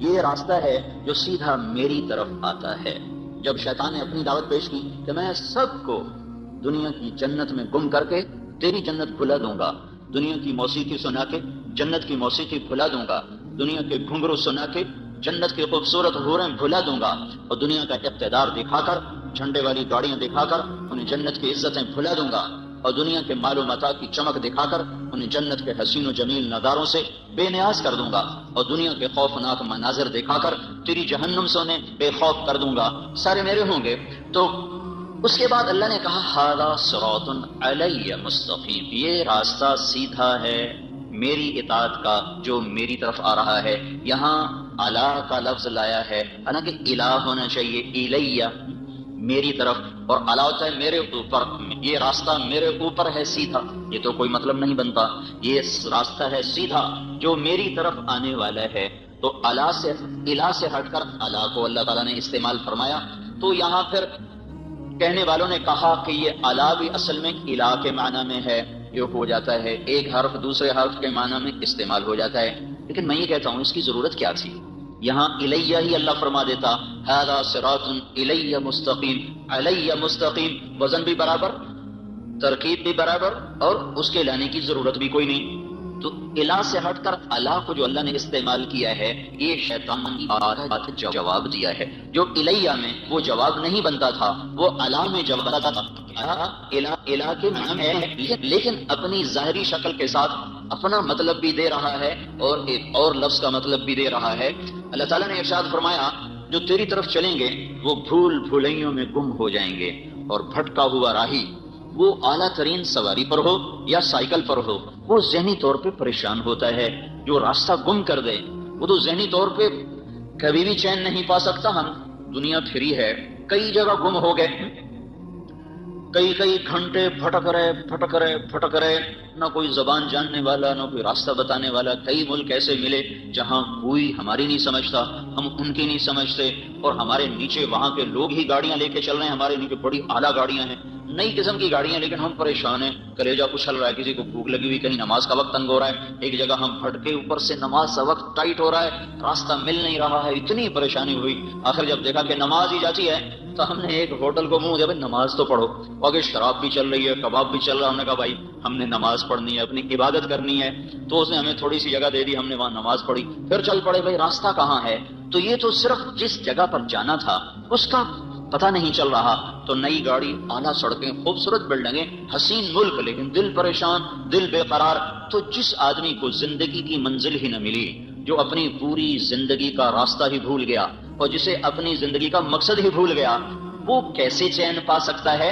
یہ راستہ ہے جو سیدھا میری طرف آتا ہے۔ جب شیطان نے اپنی دعوت پیش کی کہ میں سب کو دنیا کی جنت میں گم کر کے تیری جنت بھلا دوں گا، دنیا کی موسیقی سنا کے جنت کی موسیقی بھلا دوں گا، دنیا کے گھنگرو سنا کے جنت کی خوبصورت حوریں بھلا دوں گا، اور دنیا کا اقتدار دکھا کر، جھنڈے والی گاڑیاں دکھا کر انہیں جنت کی عزتیں بھلا دوں گا، اور دنیا کے مال و متاع کی چمک دکھا کر انہیں جنت کے حسین و جمیل نظاروں سے بے نیاز کر دوں گا، اور دنیا کے خوفناک مناظر دکھا کر تیری جہنم سے انہیں بے خوف کر دوں گا، سارے میرے ہوں گے۔ تو اس کے بعد اللہ نے کہا ھذا صراط علی مستقیم، یہ راستہ سیدھا ہے میری اطاعت کا جو میری طرف آ رہا ہے۔ یہاں الا کا لفظ لایا ہے، حالانکہ الہ ہونا چاہیے، الیہ میری طرف، اور الا ہوتا ہے میرے اوپر، یہ راستہ میرے اوپر ہے سیدھا، یہ تو کوئی مطلب نہیں بنتا، یہ راستہ ہے سیدھا جو میری طرف آنے والا ہے۔ تو الا سے الہ سے ہٹ کر الا کو اللہ تعالیٰ نے استعمال فرمایا، تو یہاں پھر کہنے والوں نے کہا کہ یہ الا بھی اصل میں الہ کے معنی میں ہے، یہ ہو جاتا ہے ایک حرف دوسرے حرف کے معنی میں استعمال ہو جاتا ہے، لیکن میں یہ کہتا ہوں اس کی ضرورت کیا تھی؟ یہاں الیہ ہی اللہ فرما دیتا، ھذا صراط الیہ مستقیم، الیہ مستقیم، وزن بھی برابر، ترکیب بھی برابر، اور اس کے لانے کی ضرورت بھی کوئی نہیں۔ تو الہ سے ہٹ کر اللہ کو جو اللہ نے استعمال کیا ہے، یہ شیطان کی بات جواب دیا ہے، جو الیہ میں وہ جواب نہیں بنتا تھا، وہ الہ میں جواب بنتا تھا۔ الہ کے معنی ہے، لیکن اپنی ظاہری شکل کے ساتھ اپنا مطلب بھی دے رہا ہے اور ایک اور لفظ کا مطلب بھی دے رہا ہے۔ اللہ تعالیٰ نے ارشاد فرمایا جو تیری طرف چلیں گے وہ بھول بھلائیوں میں گم ہو جائیں گے، اور بھٹکا ہوا راہی وہ اعلیٰ ترین سواری پر ہو یا سائیکل پر ہو، وہ ذہنی طور پہ پریشان ہوتا ہے۔ جو راستہ گم کر دے وہ تو ذہنی طور پہ کبھی بھی چین نہیں پا سکتا۔ ہم دنیا پھری ہے، کئی جگہ گم ہو گئے، کئی گھنٹے بھٹک رہے، نہ کوئی زبان جاننے والا، نہ کوئی راستہ بتانے والا۔ کئی ملک ایسے ملے جہاں کوئی ہماری نہیں سمجھتا، ہم ان کی نہیں سمجھتے، اور ہمارے نیچے وہاں کے لوگ ہی گاڑیاں لے کے چل رہے ہیں، ہمارے نیچے بڑی اعلیٰ گاڑیاں ہیں، نئی قسم کی گاڑیاں، لیکن ہم پریشان ہیں، کلیجہ اچھل رہا ہے، کسی کو بھوک لگی ہوئی، کہیں نماز کا وقت تنگ ہو رہا ہے، ایک جگہ ہم بھٹکے، اوپر سے نماز کا وقت ٹائٹ ہو رہا ہے، راستہ مل نہیں رہا ہے، اتنی پریشانی ہوئی۔ آخر جب دیکھا کہ نماز ہی جاتی ہے تو ہم نے ایک ہوٹل کو منہ دیا، بھائی نماز تو پڑھو، اگر شراب بھی چل رہی ہے، کباب بھی چل رہا ہے، ہم نے کہا بھائی ہم نے نماز پڑھنی ہے، اپنی عبادت کرنی ہے، تو اس نے ہمیں تھوڑی سی جگہ دے دی، ہم نے وہاں نماز پڑھی، پھر چل پڑے بھائی راستہ کہاں ہے۔ تو یہ تو صرف جس جگہ پر جانا تھا اس کا پتہ نہیں چل رہا۔ تو نئی گاڑی، اعلیٰ سڑکیں، خوبصورت بلڈنگیں، حسین ملک، لیکن دل پریشان، دل بے قرار۔ تو جس آدمی کو زندگی کی منزل ہی نہ ملی، جو اپنی پوری زندگی کا راستہ ہی بھول گیا، اور جسے اپنی زندگی کا مقصد ہی بھول گیا، وہ کیسے چین پا سکتا ہے،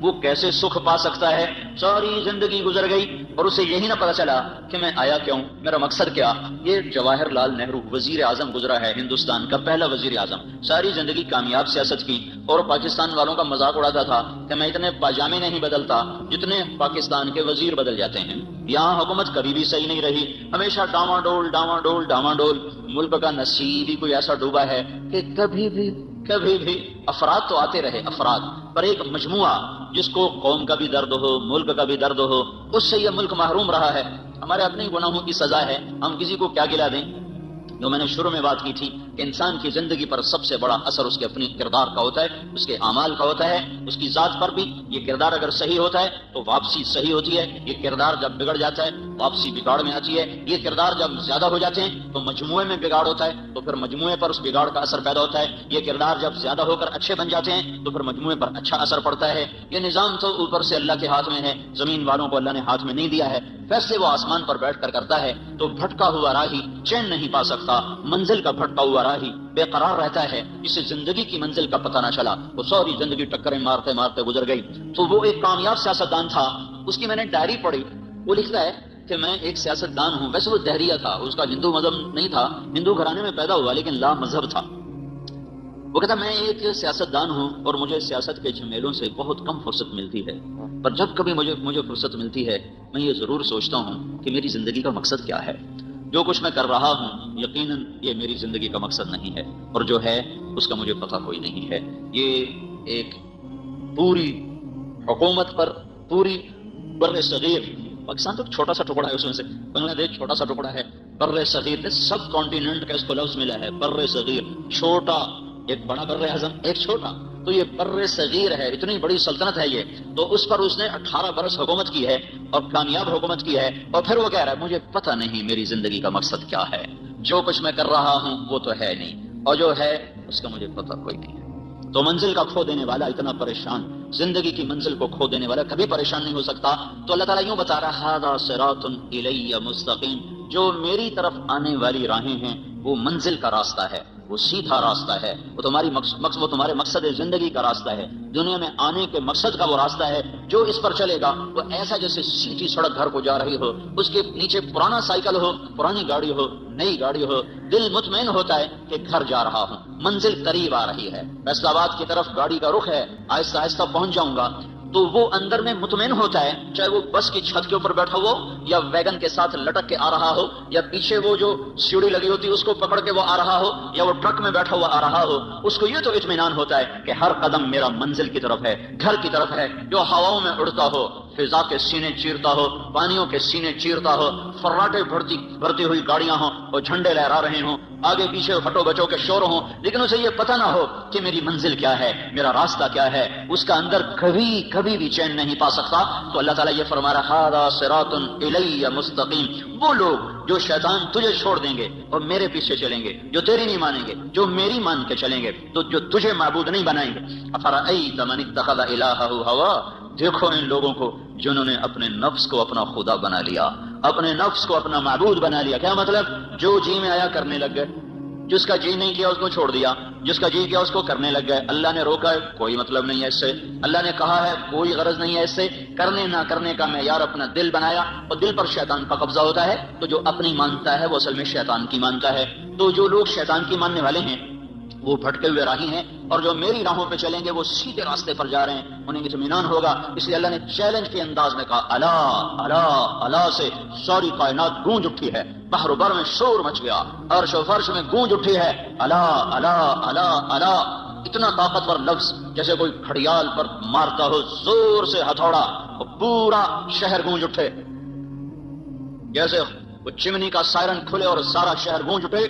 وہ کیسے سکھ پا سکتا ہے؟ ساری زندگی گزر گئی اور اسے یہی نہ پتا چلا کہ میں آیا کیوں، میرا مقصد کیا۔ یہ جواہر لال نہرو وزیر اعظم گزرا ہے، ہندوستان کا پہلا وزیر اعظم، ساری زندگی کامیاب سیاست کی، اور پاکستان والوں کا مذاق اڑاتا تھا کہ میں اتنے پاجامے نہیں بدلتا جتنے پاکستان کے وزیر بدل جاتے ہیں۔ یہاں حکومت کبھی بھی صحیح نہیں رہی، ہمیشہ ڈاواڈول۔ ملک کا نصیب ہی کوئی ایسا ڈوبا ہے کہ کبھی بھی افراد تو آتے رہے، افراد پر ایک مجموعہ جس کو قوم کا بھی درد ہو، ملک کا بھی درد ہو، اس سے یہ ملک محروم رہا ہے۔ ہمارے اپنے گناہوں کی سزا ہے، ہم کسی کو کیا گلا دیں۔ جو میں نے شروع میں بات کی تھی کہ انسان کی زندگی پر سب سے بڑا اثر اس کے اپنی کردار کا ہوتا ہے، اس کے اعمال کا ہوتا ہے، اس کی ذات پر بھی۔ یہ کردار اگر صحیح ہوتا ہے تو واپسی صحیح ہوتی ہے، یہ کردار جب بگڑ جاتا ہے واپسی بگاڑ میں آتی ہے، یہ کردار جب زیادہ ہو جاتے ہیں تو مجموعے میں بگاڑ ہوتا ہے، تو پھر مجموعے پر اس بگاڑ کا اثر پیدا ہوتا ہے، یہ کردار جب زیادہ ہو کر اچھے بن جاتے ہیں تو پھر مجموعے پر اچھا اثر پڑتا ہے۔ یہ نظام تو اوپر سے اللہ کے ہاتھ میں ہے، زمین والوں کو اللہ نے ہاتھ میں نہیں دیا ہے، فیصلے وہ آسمان پر بیٹھ کر کرتا ہے۔ تو بھٹکا ہوا راہی چین نہیں پا سکتا، منزل کا بھٹکا ہوا راہی بے قرار رہتا ہے، جسے زندگی کی منزل کا پتہ نہ چلا، وہ ساری زندگی ٹکریں مارتے مارتے گزر گئی۔ تو وہ ایک کامیاب سیاستدان تھا، اس کی میں نے ڈائری پڑھی، وہ لکھتا ہے کہ میں ایک سیاستدان ہوں، ویسے وہ دہریہ تھا، اس کا ہندو مذہب نہیں تھا، ہندو گھرانے میں پیدا ہوا لیکن لا مذہب تھا۔ وہ کہتا میں ایک سیاستدان ہوں اور مجھے سیاست کے جھمیلوں سے بہت کم فرصت ملتی ہے، پر جب کبھی مجھے فرصت ملتی ہے میں یہ ضرور سوچتا ہوں کہ میری زندگی کا مقصد کیا ہے۔ جو کچھ میں کر رہا ہوں یقیناً یہ میری زندگی کا مقصد نہیں ہے، اور جو ہے اس کا مجھے پتہ کوئی نہیں ہے۔ یہ ایک پوری حکومت پر، پوری بر صغیر، پاکستان تو چھوٹا سا ٹکڑا ہے، اس میں سے بنگلہ دیش چھوٹا سا ٹکڑا ہے، بر صغیر، سب کانٹیننٹ کا اس کو لفظ ملا ہے، بر صغیر، چھوٹا، ایک بڑا بر اعظم، ایک چھوٹا، تو یہ بر صغیر ہے، اتنی بڑی سلطنت ہے یہ، تو اس پر اس نے 18 برس حکومت کی ہے اور کامیاب حکومت کی ہے، اور پھر وہ کہہ رہا ہے مجھے پتہ نہیں میری زندگی کا مقصد کیا ہے، جو کچھ میں کر رہا ہوں وہ تو ہے نہیں، اور جو ہے اس کا مجھے پتہ کوئی نہیں ہے۔ تو منزل کا کھو دینے والا اتنا پریشان، زندگی کی منزل کو کھو دینے والا کبھی پریشان نہیں ہو سکتا۔ تو اللہ تعالیٰ یوں بتا رہا ہے ھذا صراط الی مستقیم، جو میری طرف آنے والی راہیں ہیں وہ منزل کا راستہ ہے، وہ سیدھا راستہ ہے، وہ تمہارے مقصد زندگی کا راستہ ہے، دنیا میں آنے کے مقصد کا وہ راستہ ہے۔ جو اس پر چلے گا وہ ایسا جیسے سیدھی سڑک گھر کو جا رہی ہو، اس کے نیچے پرانا سائیکل ہو، پرانی گاڑی ہو، نئی گاڑی ہو، دل مطمئن ہوتا ہے کہ گھر جا رہا ہوں، منزل قریب آ رہی ہے، فیصل آباد کی طرف گاڑی کا رخ ہے، آہستہ آہستہ پہنچ جاؤں گا، تو وہ اندر میں مطمئن ہوتا ہے، چاہے وہ بس کی چھت کے اوپر بیٹھا ہو یا ویگن کے ساتھ لٹک کے آ رہا ہو، یا پیچھے وہ جو سیڑھی لگی ہوتی ہے اس کو پکڑ کے وہ آ رہا ہو، یا وہ ٹرک میں بیٹھا ہوا آ رہا ہو، اس کو یہ تو اطمینان ہوتا ہے کہ ہر قدم میرا منزل کی طرف ہے، گھر کی طرف ہے، جو ہواؤں میں اڑتا ہو، فضا کے سینے چیرتا ہو، پانیوں کے سینے چیرتا ہو، فراٹے بھرتی ہوئی گاڑیاں ہوں اور جھنڈے لہرا رہے ہوں، آگے پیچھے پھٹو بچوں کے شور ہوں، لیکن اسے یہ پتہ نہ ہو کہ میری منزل کیا ہے، میرا راستہ کیا ہے، اس کا اندر کبھی بھی چین نہیں پا سکتا۔ تو اللہ تعالیٰ یہ فرما رہا ہے ھذا صراط الی مستقیم، وہ لوگ جو شیطان تجھے چھوڑ دیں گے اور میرے پیچھے چلیں گے، جو تیری نہیں مانیں گے، جو میری مان کے چلیں گے، تو جو تجھے معبود نہیں بنائیں گے۔ افرأیت من اتخذ الہہ ہوا، دیکھو ان لوگوں کو جنہوں نے اپنے نفس کو اپنا خدا بنا لیا، اپنے نفس کو اپنا معبود بنا لیا۔ کیا مطلب؟ جو جی میں آیا کرنے لگ گئے، جس کا جی نہیں کیا اس کو چھوڑ دیا، جس کا جی کیا اس کو کرنے لگ گئے۔ اللہ نے روکا ہے، کوئی مطلب نہیں ہے اس سے، اللہ نے کہا ہے، کوئی غرض نہیں ہے اس سے، کرنے نہ کرنے کا معیار اپنا دل بنایا، اور دل پر شیطان کا قبضہ ہوتا ہے، تو جو اپنی مانتا ہے وہ اصل میں شیطان کی مانتا ہے۔ تو جو لوگ شیطان کی ماننے والے ہیں وہ بھٹکے ہوئے راہی ہیں، اور جو میری راہوں پہ چلیں گے وہ سیدھے راستے پر جا رہے ہیں، انہیں اطمینان ہوگا۔ اس لیے اللہ نے چیلنج کے انداز میں کہا الا الا الا سے ساری کائنات گونج اٹھی ہے، بحر و بر میں شور مچ گیا، عرش و فرش میں گونج اٹھی ہے، الا الا الا الا، اتنا طاقتور لفظ جیسے کوئی گھڑیال پر مارتا ہو زور سے ہتھوڑا، اور پورا شہر گونج اٹھے، جیسے وہ چمنی کا سائرن کھلے اور سارا شہر گونج اٹھے۔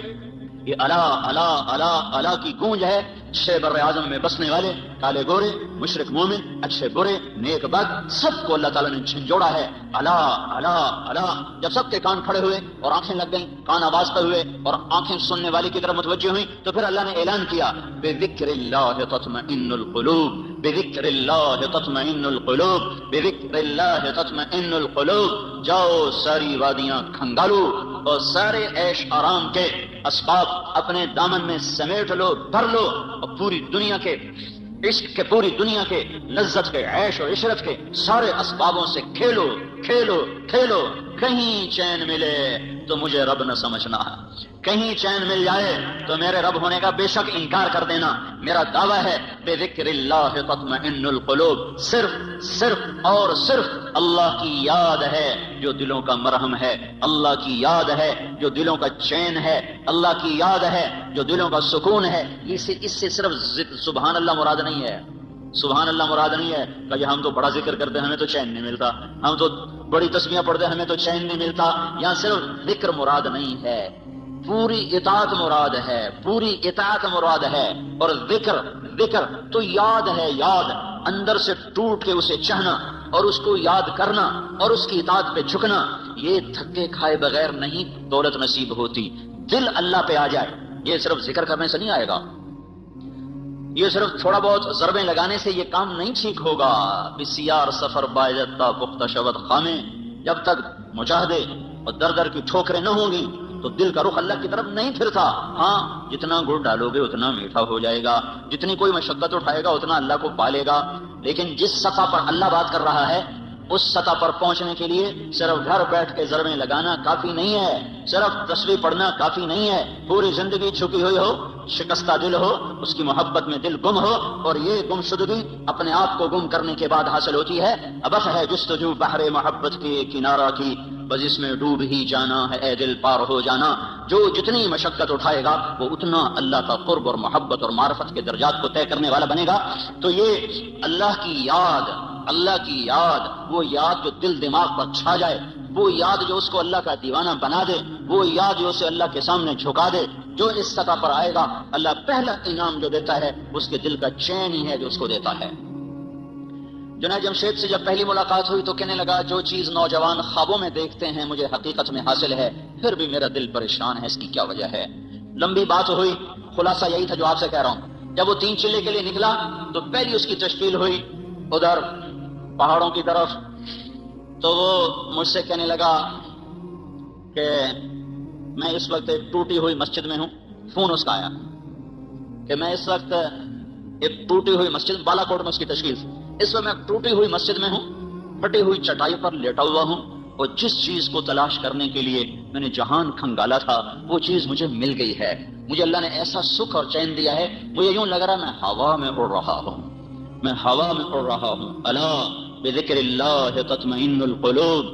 یہ الا الا الا الا کی گونج ہے۔ چھ بر اعظم میں بسنے والے کالے گورے، مشرق مومن، اچھے برے، نیک بد، سب کو اللہ تعالیٰ نے جھنجھوڑا ہے۔ الا الا الا، جب سب کے کان کھڑے ہوئے اور آنکھیں لگ گئیں، کان آواز پہ ہوئے اور آنکھیں سننے والے کی طرف متوجہ ہوئیں، تو پھر اللہ نے اعلان کیا بذکر اللہ تطمئن القلوب، بذکر اللہ تطمئن القلوب، بذکر اللہ تطمئن القلوب۔ جاؤ ساری وادیاں کھنگالو اور سارے عیش آرام کے اسباب اپنے دامن میں سمیٹ لو، بھر لو، اور پوری دنیا کے عشق کے، پوری دنیا کے لذت کے، عیش و عشرت کے سارے اسبابوں سے کھیلو کھیلو کھیلو۔ کہیں چین ملے تو مجھے رب نہ سمجھنا، کہیں چین مل جائے تو میرے رب ہونے کا بے شک انکار کر دینا۔ میرا دعویٰ ہے بذکر اللہ تطمئن القلوب، صرف اور صرف اللہ کی یاد ہے جو دلوں کا مرہم ہے، اللہ کی یاد ہے جو دلوں کا چین ہے، اللہ کی یاد ہے جو دلوں کا سکون ہے۔ اس سے صرف سبحان اللہ مراد نہیں ہے، سبحان اللہ مراد نہیں ہے کہ ہم تو بڑا ذکر کرتے ہیں ہمیں تو چین نہیں ملتا، ہم تو بڑی تسبیحاں پڑھتے ہیں ہمیں تو چین نہیں ملتا۔ یہاں صرف ذکر مراد نہیں ہے، پوری اطاعت مراد ہے، پوری اطاعت مراد ہے۔ اور ذکر تو یاد ہے، یاد اندر سے ٹوٹ کے اسے چاہنا اور اس کو یاد کرنا اور اس کی اطاعت پہ جھکنا، یہ تھکے کھائے بغیر نہیں دولت نصیب ہوتی۔ دل اللہ پہ آ جائے، یہ صرف ذکر کرنے سے نہیں آئے گا، یہ صرف تھوڑا بہت ضربیں لگانے سے یہ کام نہیں ٹھیک ہوگا۔ بسیار سفر باعزت پختہ شود خامے، جب تک مجاہدے اور در کی ٹھوکریں نہ ہوں گی تو دل کا رخ اللہ کی طرف نہیں پھرتا۔ ہاں، جتنا گڑ ڈالو گے اتنا میٹھا ہو جائے گا، جتنی کوئی مشقت اٹھائے گا اتنا اللہ کو پالے گا۔ لیکن جس سطح پر اللہ بات کر رہا ہے اس سطح پر پہنچنے کے لیے صرف گھر بیٹھ کے ضربیں لگانا کافی نہیں ہے، صرف تسبیح پڑھنا کافی نہیں ہے۔ پوری زندگی جھکی ہوئی ہو، شکستہ دل ہو، اس کی محبت میں دل گم ہو، اور یہ گمشدگی اپنے آپ کو گم کرنے کے بعد حاصل ہوتی ہے۔ ابس ہے جستجو بحر محبت کے کنارہ کی، بس اس میں ڈوب ہی جانا ہے اے دل پار ہو جانا۔ جو جتنی مشقت اٹھائے گا وہ اتنا اللہ کا قرب اور محبت اور معرفت کے درجات کو طے کرنے والا بنے گا۔ تو یہ اللہ کی یاد، اللہ کی یاد، وہ یاد جو دل دماغ پر چھا جائے، وہ یاد جو اس کو اللہ کا دیوانہ بنا دے، وہ یاد جو اسے اللہ کے سامنے جھکا دے. جو اس سطح پر آئے گا اللہ پہلا انعام جو دیتا ہے اس کے دل کا چین ہی ہے جو اس کو دیتا ہے. جنید جمشید سے جب پہلی ملاقات ہوئی تو کہنے لگا جو چیز نوجوان خوابوں میں دیکھتے ہیں مجھے حقیقت میں حاصل ہے، پھر بھی میرا دل پریشان ہے، اس کی کیا وجہ ہے؟ لمبی بات ہوئی، خلاصہ یہی تھا جو آپ سے کہہ رہا ہوں. جب وہ 3 چلے کے لیے نکلا تو پہلی اس کی تشکیل ہوئی ادھر پہاڑوں کی طرف. تو وہ مجھ سے کہنے لگا کہ میں اس وقت ایک ٹوٹی ہوئی مسجد میں ہوں. فون اس کا آیا کہ میں اس وقت ایک ٹوٹی ہوئی مسجد، بالا کوٹ میں اس کی تشکیل، اس وقت میں ٹوٹی ہوئی مسجد میں ہوں، پھٹی ہوئی چٹائی پر لیٹا ہوا ہوں، اور جس چیز کو تلاش کرنے کے لیے میں نے جہان کھنگالا تھا وہ چیز مجھے مل گئی ہے. مجھے اللہ نے ایسا سکھ اور چین دیا ہے، مجھے یوں لگ رہا میں ہوا میں اڑ رہا ہوں، میں ہوا میں اڑ رہا ہوں. الا بذکر اللہ تطمئن القلوب.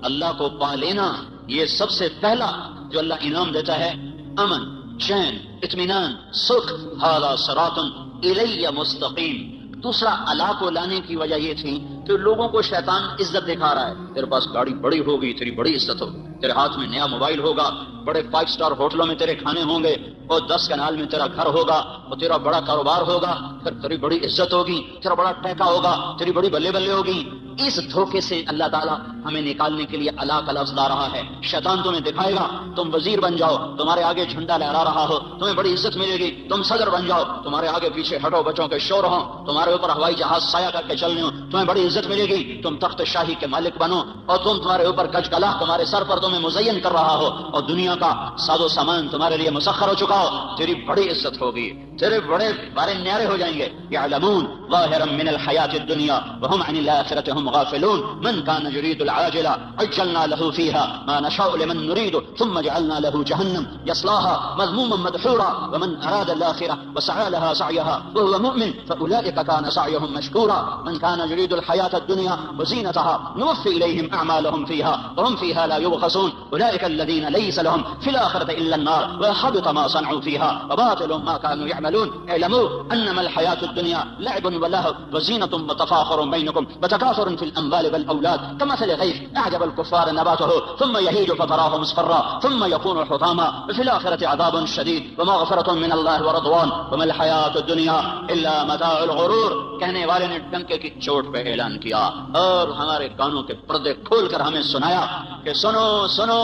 اللہ کو پا لینا یہ سب سے پہلا جو اللہ انعام دیتا ہے، امن، چین، اطمینان، سکھ. ھذا صراط الی مستقیم. دوسرا اللہ کو لانے کی وجہ یہ تھی کہ لوگوں کو شیطان عزت دکھا رہا ہے. تیرے پاس گاڑی بڑی ہوگی، تیری بڑی عزت ہوگی، تیرے ہاتھ میں نیا موبائل ہوگا، بڑے 5 اسٹار ہوٹلوں میں تیرے کھانے ہوں گے، اور 10 کنال میں تیرا گھر ہوگا، اور تیرا بڑا کاروبار ہوگا، پھر تیری بڑی عزت ہوگی، تیرا بڑا ٹیکا ہوگا، تیری بڑی بلے بلے ہوگی. اس دھوکے سے اللہ تعالیٰ ہمیں نکالنے کے لیے اللہ کا لفظ لا رہا ہے. شیطان تمہیں دکھائے گا تم وزیر بن جاؤ، تمہارے آگے جھنڈا لہرا رہا ہو، تمہیں بڑی عزت ملے گی، تم صدر بن جاؤ، تمہارے آگے پیچھے ہٹو بچوں کے شور ہوں، تمہارے اوپر ہوائی جہاز سایہ کر کے چلنے ہوں، تمہیں بڑی عزت ملے گی، تم تخت شاہی کے مالک بنو، اور تمہارے اوپر گج گلا تمہارے سر پر تمہیں مزین کر رہا ہو، اور دنیا کا ساز و سامان تمہارے لیے مسخر ہو چکا ہو، تیری بڑی عزت ہوگی، تیرے بڑے بارے نیارے ہو جائیں گے. یعلمون ظاہرا من الحیات الدنیا وهم عن الآخرة هم غافلون. من كان يريد العاجلة عجلنا له فيها ما نشاء لمن نريد ثم جعلنا له جهنم يصلاها مذموما مدحورا ومن أراد الآخرة وسعى لها سعيها وهو مؤمن فأولئك كان سعيهم مشكورا. من كان يريد الحياة الدنيا وزينتها نوفي إليهم أعمالهم فيها وهم فيها لا يبخسون. أولئك الذين ليس لهم في الآخرة إلا النار وحبط ما صنعوا فيها وباطل ما كانوا يعملون. اعلموا أنما الحياة الدنيا لعب ولهو وزينة وتفاخر بينكم وتكاثر في الأموال والأولاد كمثل غيث أعجب الكفار نباته ثم يهيج فتراه مصفرا ثم يكون حطاما وفي الآخرة عذاب شديد ومغفرة من الله ورضوان وما الحياة الدنيا إلا متاع الغرور. کہنے والے نے ڈنکے کی چوٹ پہ اعلان کیا اور ہمارے کانوں کے پردے کھول کر ہمیں سنایا کہ سنو سنو،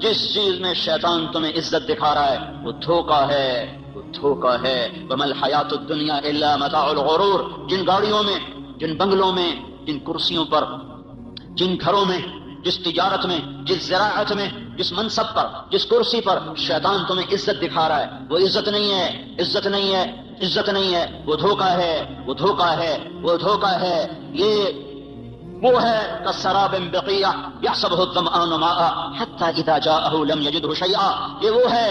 جس چیز میں شیطان تمہیں عزت دکھا رہا ہے وہ دھوکہ ہے، وہ دھوکہ ہے. وما الحیات الدنیا الا متاع الغرور. جن گاڑیوں میں، جن بنگلوں میں، جن کرسیوں پر، جن گھروں میں، جس تجارت میں، جس زراعت میں، جس منصب پر، جس کرسی پر شیطان تمہیں عزت دکھا رہا ہے وہ عزت نہیں ہے، عزت نہیں ہے، عزت نہیں ہے، وہ دھوکہ ہے، وہ دھوکہ ہے، وہ دھوکہ ہے. یہ وہ ہے کالسراب بقیع یحسبہ الظمآن ماء حتی اذا جاءہ لم یجدہ شیئا. یہ وہ ہے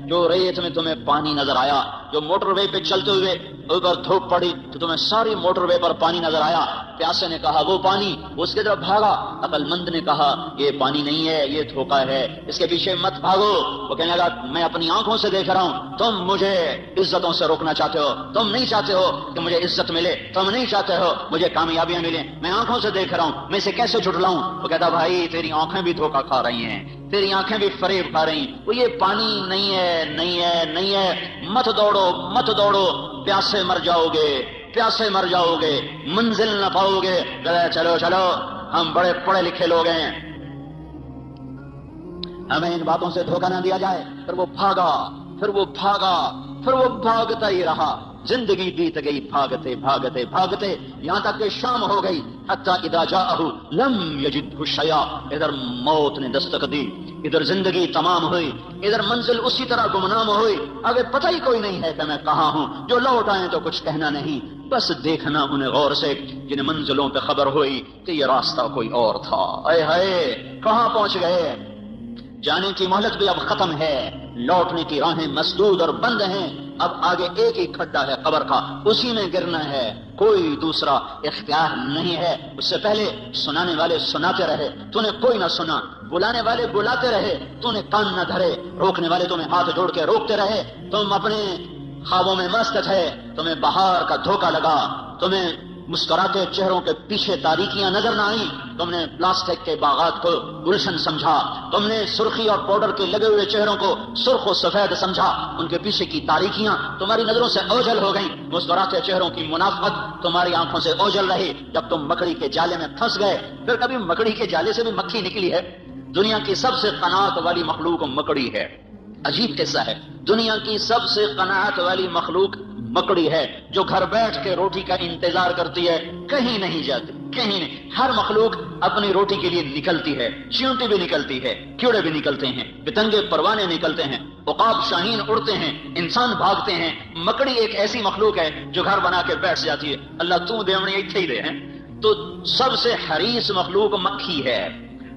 جو ریت میں تمہیں پانی نظر آیا، جو موٹر وے پہ چلتے ہوئے اوپر دھوپ پڑی تو تمہیں ساری موٹر وے پر پانی نظر آیا. پیاسے نے کہا وہ پانی، اس کے طرف بھاگا. عقل مند نے کہا یہ پانی نہیں ہے، یہ دھوکہ ہے، اس کے پیچھے مت بھاگو. وہ کہنے لگا میں اپنی آنکھوں سے دیکھ رہا ہوں، تم مجھے عزتوں سے روکنا چاہتے ہو، تم نہیں چاہتے ہو کہ مجھے عزت ملے، تم نہیں چاہتے ہو مجھے کامیابیاں ملیں، میں آنکھوں سے دیکھ رہا ہوں، میں اسے کیسے جھٹلاؤں؟ وہ کہتا بھائی تیری آنکھیں بھی دھوکہ کھا رہی ہیں، تیری آنکھیں بھی فریب کھا رہی ہیں. وہ یہ پانی نہیں ہے، نہیں ہے، نہیں ہے، مت دوڑو، مت دوڑو، پیاسے مر جاؤ گے، پیاسے مر جاؤ گے، منزل نہ پاؤ گے. چلو چلو ہم بڑے پڑھے لکھے لوگ ہیں، ہمیں ان باتوں سے دھوکہ نہ دیا جائے. پھر وہ بھاگا، پھر وہ بھاگا، پھر وہ بھاگتا ہی رہا. زندگی بیت گئی بھاگتے بھاگتے بھاگتے، یہاں تک کہ شام ہو گئی. حتی اذا جاءہ لم یجدہ شیئا. ادھر موت نے دستک دی، ادھر زندگی تمام ہوئی، ادھر منزل اسی طرح گمنام ہوئی. آگے پتہ ہی کوئی نہیں ہے کہ میں کہاں ہوں. جو لوٹ آئے تو کچھ کہنا نہیں، بس دیکھنا انہیں غور سے. جن منزلوں پہ خبر ہوئی کہ یہ راستہ کوئی اور تھا. اے ہائے کہاں پہنچ گئے؟ جانے کی مہلت بھی اب ختم ہے، لوٹنے کی راہیں مسدود اور بند ہیں. اب آگے ایک ہی کھڈا ہے قبر کا، اسی میں گرنا ہے، کوئی دوسرا اختیار نہیں ہے. اس سے پہلے سنانے والے سناتے رہے، تو نے کوئی نہ سنا، بلانے والے بلاتے رہے، تو نے کان نہ دھرے، روکنے والے تمہیں ہاتھ جوڑ کے روکتے رہے. تم اپنے خوابوں میں مست تھے، تمہیں بہار کا دھوکہ لگا، تمہیں مسکراتے چہروں کے پیچھے تاریکیاں نظر نہ آئی، تم نے پلاسٹک کے باغات کو گلشن سمجھا، تم نے سرخی اور پاؤڈر کے لگے ہوئے چہروں کو سرخ و سفید سمجھا، ان کے پیچھے کی تاریکیاں تمہاری نظروں سے اوجھل ہو گئیں، مسکراتے چہروں کی منافقت تمہاری آنکھوں سے اوجھل رہی جب تم مکڑی کے جالے میں پھنس گئے۔ پھر کبھی مکڑی کے جالے سے بھی مکھی نکلی ہے؟ دنیا کی سب سے قناعت والی مخلوق مکڑی ہے۔ عجیب قصہ ہے، دنیا کی سب سے قناعت والی مخلوق مکڑی ہے، جو گھر بیٹھ کے روٹی کا انتظار کرتی ہے، کہیں نہیں جاتی، کہیں نہیں۔ ہر مخلوق اپنی روٹی کے لیے نکلتی ہے، چیونٹی بھی نکلتی ہے، کیڑے بھی نکلتے ہیں، پتنگے پروانے نکلتے ہیں، عقاب شاہین اڑتے ہیں، انسان بھاگتے ہیں۔ مکڑی ایک ایسی مخلوق ہے جو گھر بنا کے بیٹھ جاتی ہے، اللہ تو دے ہمیں ایتھے ہی دے ہیں۔ تو سب سے حریص مخلوق مکھی ہے،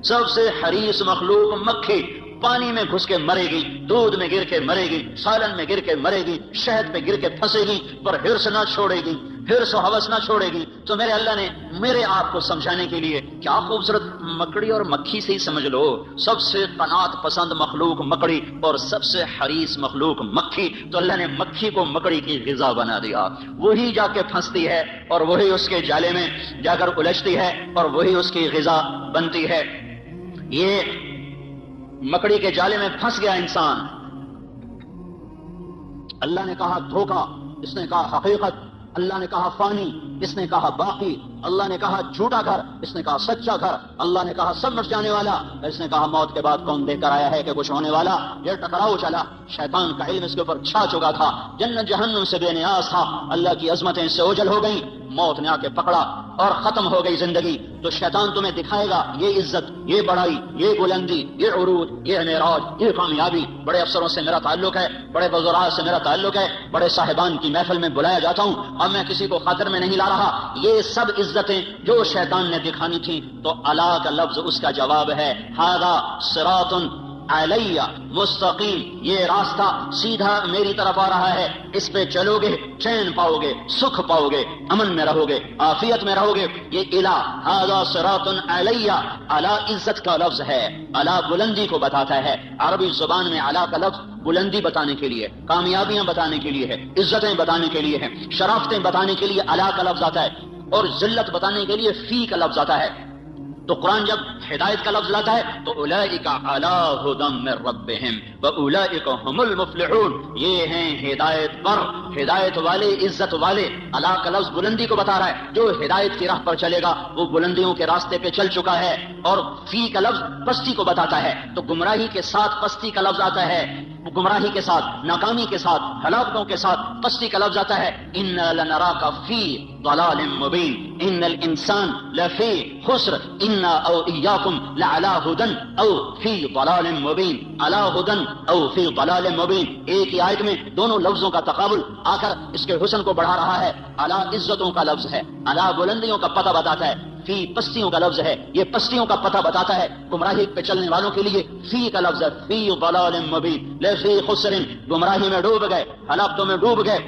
سب سے حریص مخلوق مکھی، پانی میں گھس کے مرے گی، دودھ میں گر کے مرے گی، سالن میں گر کے مرے گی، شہد میں گر کے پھنسے گی، پر ہرس نہ چھوڑے گی، ہرس و ہوس نہ چھوڑے گی۔ تو میرے اللہ نے میرے آپ کو سمجھانے کے لیے کیا خوبصورت مکڑی اور مکھی سے ہی سمجھ لو، سب سے قناعت پسند مخلوق مکڑی اور سب سے حریص مخلوق مکھی، تو اللہ نے مکھی کو مکڑی کی غذا بنا دیا، وہی جا کے پھنستی ہے اور وہی اس کے جالے میں جا کر الجھتی ہے اور وہی اس کی غذا بنتی ہے۔ یہ مکڑی کے جالے میں پھنس گیا انسان، اللہ نے کہا دھوکہ، اس نے کہا حقیقت، اللہ نے کہا فانی، اس نے کہا باقی، اللہ نے کہا جھوٹا گھر، اس نے کہا سچا گھر، اللہ نے کہا سب مٹ جانے والا، اس نے کہا موت کے بعد کون دے کر آیا ہے کہ کچھ ہونے والا۔ یہ ٹکراؤ چلا، شیطان کا علم اس کے اوپر چھا چکا تھا، جنت جہنم سے بے نیاز تھا، اللہ کی عظمتیں اس سے اوجھل ہو گئیں، موت نے آ کے پکڑا اور ختم ہو گئی زندگی۔ تو شیطان تمہیں دکھائے گا یہ عزت، یہ بڑائی، یہ بلندی، یہ عروج، یہ معراج، یہ کامیابی، بڑے افسروں سے میرا تعلق ہے، بڑے وزراء سے میرا تعلق ہے، بڑے صاحبان کی محفل میں بلایا جاتا ہوں، اب میں کسی کو خاطر میں نہیں لا رہا۔ یہ سب عزتیں جو شیطان نے دکھانی تھی، تو الا کا لفظ اس کا جواب ہے، ھذا صراط علیہ مستقیم، یہ راستہ سیدھا میری طرف آ رہا ہے، اس پہ چلو گے چین پاؤ گے، سکھ پاؤ گے، امن میں رہو گے، عافیت میں رہو گے۔ یہ الہ ھذا صراط علیہ، الا عزت کا لفظ ہے، الا بلندی کو بتاتا ہے۔ عربی زبان میں الا کا لفظ بلندی بتانے کے لیے، کامیابیاں بتانے کے لیے ہے، عزتیں بتانے کے لیے ہے، شرافتیں بتانے کے لیے الا کا لفظ آتا ہے، اور ذلت بتانے کے لیے فی کا لفظ آتا ہے۔ تو قرآن جب ہدایت کا لفظ لاتا ہے تو اولئک علی ھدی من ربہم واولئک ھم المفلحون، یہ ہیں ہدایت پر، ہدایت والے، عزت والے۔ علی کا لفظ بلندی کو بتا رہا ہے، جو ہدایت کی راہ پر چلے گا وہ بلندیوں کے راستے پہ چل چکا ہے، اور فی کا لفظ پستی کو بتاتا ہے، تو گمراہی کے ساتھ پستی کا لفظ آتا ہے، گمراہی کے ساتھ، ناکامی کے ساتھ، ہلاکتوں کے ساتھ پستی کا لفظ آتا ہے۔ انا لنراک فی ضلال مبین ان الانسان لفی خسر انا او ایاکم لعلی ھدی او فی ضلال مبین، علی ھدی او فی ضلال مبین، ایک ہی آیت میں دونوں لفظوں کا تقابل آ کر اس کے حسن کو بڑھا رہا ہے۔ علی عزتوں کا لفظ ہے، علی بلندیوں کا پتہ بتاتا ہے، فی پستیوں کا لفظ ہے، یہ پستیوں کا پتہ بتاتا ہے۔ گمراہی پہ چلنے والوں کے لیے فی کا لفظ ہے، فی ضلال مبین لفی خسر، گمراہی میں ڈوب گئے، ہلاکتوں میں ڈوب گئے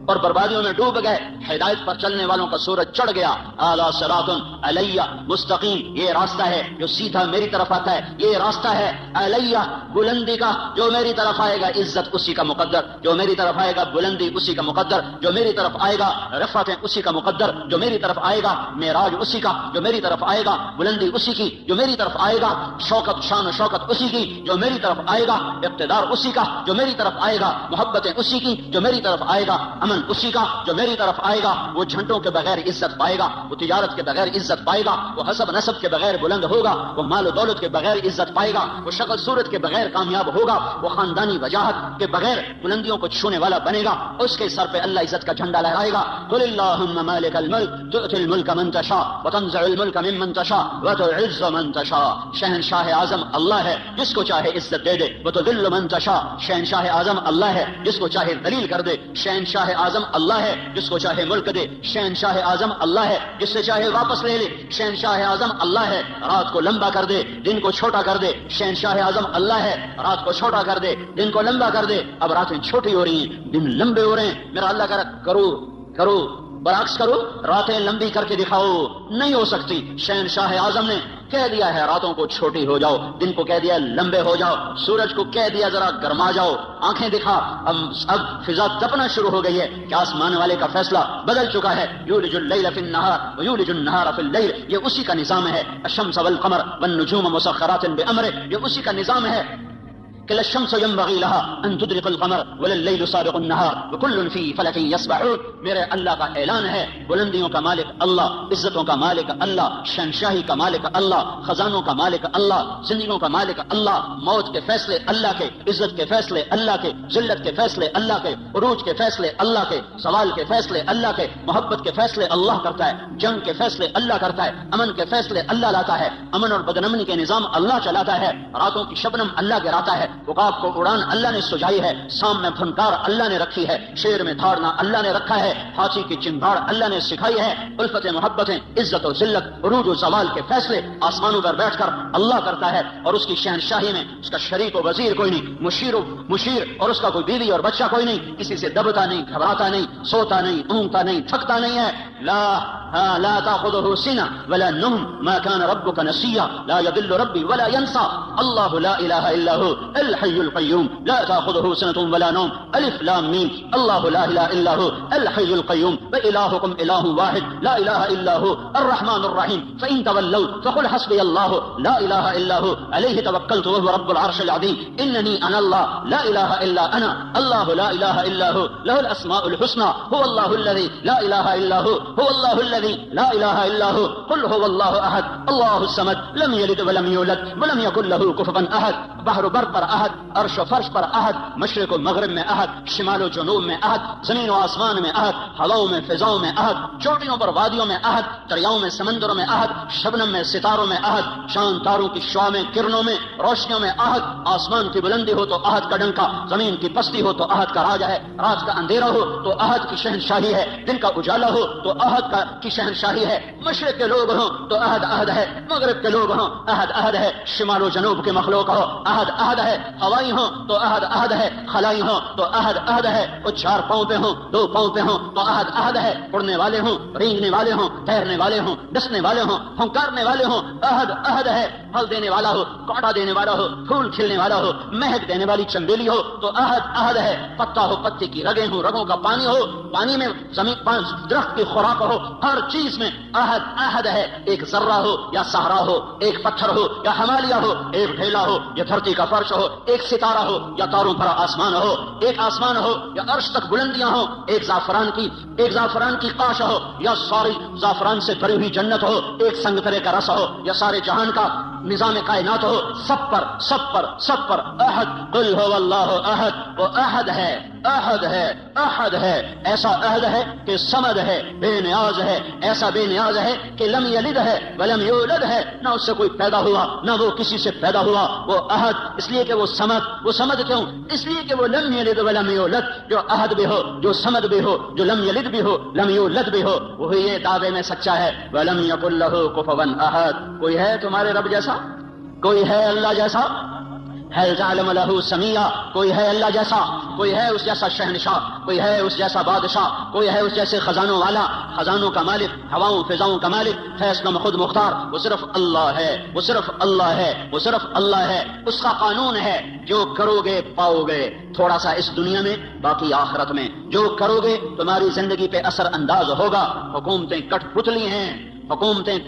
اور بربادیوں میں ڈوب گئے۔ ہدایت پر چلنے والوں کا سورج چڑھ گیا، اعلی صراط علیہ مستقیم، یہ راستہ ہے جو سیدھا میری طرف آتا ہے، یہ راستہ ہے علیہ بلندی کا، جو میری طرف آئے گا عزت اسی کا مقدر، جو میری طرف آئے گا بلندی اسی کا مقدر، جو میری طرف آئے گا رفعتیں اسی کا مقدر، جو میری طرف آئے گا معراج اسی کا، جو میری طرف آئے گا بلندی اسی کی، جو میری طرف آئے گا شوکت، شان و شوکت اسی کی، جو میری طرف آئے گا اقتدار اسی کا، جو میری طرف آئے گا محبتیں اسی کی، جو میری طرف آئے گا امن اسی کا، جو میری طرف آئے گا وہ جھنڈوں کے بغیر عزت پائے گا، وہ تجارت کے بغیر عزت پائے گا، وہ حسب نسب کے بغیر بلند ہوگا، وہ مال و دولت کے بغیر عزت پائے گا، وہ شکل صورت کے بغیر کامیاب ہوگا، وہ خاندانی وجاہت کے بغیر بلندیوں کو چھونے والا بنے گا، اس کے سر پہ اللہ عزت کا جھنڈا لہرائے گا۔ قل اللہم مالک الملک تؤتی الملک من تشاء وتنزع الملک ممن تشاء وتعز من تشاء، شہنشاہ اعظم اللہ ہے، جس کو چاہے عزت دے دے، وتذل من تشاء، شہنشاہ اعظم اللہ ہے، جس کو چاہے ذلیل کر دے، شہنشاہ اعظم اللہ ہے، جس کو چاہے ملک دے، شہنشاہ اعظم اللہ ہے، جس سے چاہے واپس لے لے، شہنشاہ اعظم اللہ ہے، رات کو لمبا کر دے، دن کو چھوٹا کر دے، شہنشاہ اعظم اللہ ہے، رات کو چھوٹا کر دے، دن کو لمبا کر دے۔ اب راتیں چھوٹی ہو رہی ہیں، دن لمبے ہو رہے ہیں، میرا اللہ کرو برعکس کرو، راتیں لمبی کر کے دکھاؤ، نہیں ہو سکتی۔ شہنشاہ اعظم نے کہہ دیا ہے راتوں کو چھوٹی ہو جاؤ، دن کو کہہ دیا لمبے ہو جاؤ، سورج کو کہہ دیا ذرا گرما جاؤ، آنکھیں دکھا، اب فضا تپنا شروع ہو گئی ہے کہ آسمان والے کا فیصلہ بدل چکا ہے. یولج اللیل فی النہار ویولج النہار فی اللیل، یہ اسی کا نظام ہے. الشمس والقمر والنجوم مسخرات بامرہ، یہ اسی کا نظام ہے کہ الشمس ينبغي لها ان تدرك القمر ولا الليل سابق النهار وكل في فلك يسبحون. میرے اللہ کا اعلان ہے، بلندیوں کا مالک اللہ، عزتوں کا مالک اللہ، شہنشاہی کا مالک اللہ، خزانوں کا مالک اللہ، زندگیوں کا مالک اللہ، موت کے فیصلے اللہ کے، عزت کے فیصلے اللہ کے، ذلت کے فیصلے اللہ کے، عروج کے فیصلے اللہ کے، سوال کے فیصلے اللہ کے، محبت کے فیصلے اللہ کرتا ہے، جنگ کے فیصلے اللہ کرتا ہے، امن کے فیصلے اللہ لاتا ہے، امن اور بدامنی کے نظام اللہ چلاتا ہے، راتوں کی شبنم اللہ گراتا ہے، عقاب کو اڑان اللہ نے سجائی ہے، سام میں پھنکار اللہ نے رکھی ہے، شیر میں دھاڑنا اللہ نے رکھا ہے، ہاتھی کی چنگاڑ اللہ نے سکھائی ہے. الفت محبتیں، عزت و ذلت، عروج و زوال کے فیصلے آسمانوں پر بیٹھ کر اللہ کرتا ہے، اور اس کی شہنشاہی میں اس کا شریک و وزیر کوئی نہیں، مشیر اور اس کا کوئی بیوی اور بچہ کوئی نہیں، کسی سے دبتا نہیں، گھبراتا نہیں، سوتا نہیں، اونگتا نہیں، تھکتا نہیں ہے. لا تأخذه سنة ولا نوم ما كان ربك نسيا لا يضل ربي ولا ينسى الله لا إله إلا هو الحي القيوم لا تأخذه سنة ولا نوم ألف لام ميم الله لا إله إلا هو الحي القيوم وإلهكم إله واحد لا إله إلا هو الرحمن الرحيم فإن تولوا فقل حسبي الله لا إله إلا هو عليه توكلت وهو رب العرش العظيم إنني أنا الله لا إله إلا أنا الله لا إله إلا هو له الأسماء الحسنى هو الله الذي لا إله إلا هو الله الذي لا إله إلا هو قل هو الله أحد الله الصمد لم يلد ولم يولد ولم يكن له كفوا أحد. بحر بر پر احد، عرش و فرش پر احد، مشرق و مغرب میں احد، شمال و جنوب میں احد، زمین و آسمان میں احد، ہواؤں میں فضاؤں میں احد، چوٹیوں پر وادیوں میں احد، دریاؤں میں سمندروں میں احد، شبنم میں ستاروں میں احد، چاند تاروں کی شعاع میں کرنوں میں روشنیوں میں احد. آسمان کی بلندی ہو تو احد کا ڈنکا، زمین کی پستی ہو تو احد کا راج ہے، رات کا اندھیرا ہو تو احد کی شہنشاہی ہے، دن کا اجالا ہو تو احد کی شہنشاہی ہے. مشرق کے لوگ ہوں تو احد احد ہے، مغرب کے لوگ ہوں احد احد ہے، شمال و جنوب کے مخلوق ہو احد احد ہے، ہوائی ہوں تو احد احد ہے، خلائی ہوں تو احد احد ہے، وہ 4 پاؤں پہ ہوں 2 پاؤں پہ ہوں تو احد احد ہے، اڑنے والے ہوں، رینگنے والے ہوں، تیرنے والے ہوں، ڈسنے والے ہوں، پھنکارنے والے ہوں، احد احد ہے. پھل دینے والا ہو، کاٹا دینے والا ہو، پھول کھلنے والا ہو، مہک دینے والی چنبیلی ہو تو احد احد ہے. پتا ہو، پتے کی رگیں ہوں، رگوں کا پانی ہو، پانی میں زمین درخت کی خوراک ہو، ہر چیز میں احد احد ہے. ایک ذرہ ہو یا صحرا ہو، ایک پتھر ہو یا ہمالیہ ہو، ایک ڈھیلا ہو یا دھرتی کا فرش ہو، ایک ستارہ ہو یا تاروں بھرا آسمان ہو، ایک آسمان ہو یا عرش تک بلندیاں ہوں، ایک زعفران کی قاش ہو یا ساری زعفران سے بھری ہوئی جنت ہو، ایک سنگترے کا رس ہو یا سارے جہان کا نظام کائنات ہو، سب پر احد. قل هو اللہ احد، وہ احد ہے، ایسا احد ہے کہ صمد ہے، بے نیاز ہے، ایسا بے نیاز ہے کہ لم یلد ہے ولم یولد ہے، نہ اس سے کوئی پیدا ہوا نہ وہ کسی سے پیدا ہوا. وہ احد اس لیے کہ وہ صمد کیوں؟ اس لیے کہ وہ لم یلد ولم یولد، جو احد بھی ہو، جو صمد بھی ہو، جو لم یلد بھی ہو، لم یولد بھی ہو، وہی یہ دعوے میں سچا ہے. ولم یکن لہ کفوا احد. کوئی ہے تمہارے رب جیسا؟ کوئی ہے اللہ جیسا؟ هل تعلم له سميا؟ کوئی ہے اللہ جیسا؟ کوئی ہے اس جیسا شہنشاہ؟ کوئی ہے اس جیسا بادشاہ؟ کوئی ہے اس جیسے خزانوں والا، خزانوں کا مالک، ہواؤں فضاؤں کا مالک، فیصلہ خود مختار؟ وہ صرف اللہ ہے، وہ صرف اللہ ہے، وہ صرف اللہ ہے. اس کا قانون ہے، جو کرو گے پاؤ گے، تھوڑا سا اس دنیا میں، باقی آخرت میں. جو کرو گے تمہاری زندگی پہ اثر انداز ہوگا. حکومتیں کٹ پتلی ہیں، فوجیں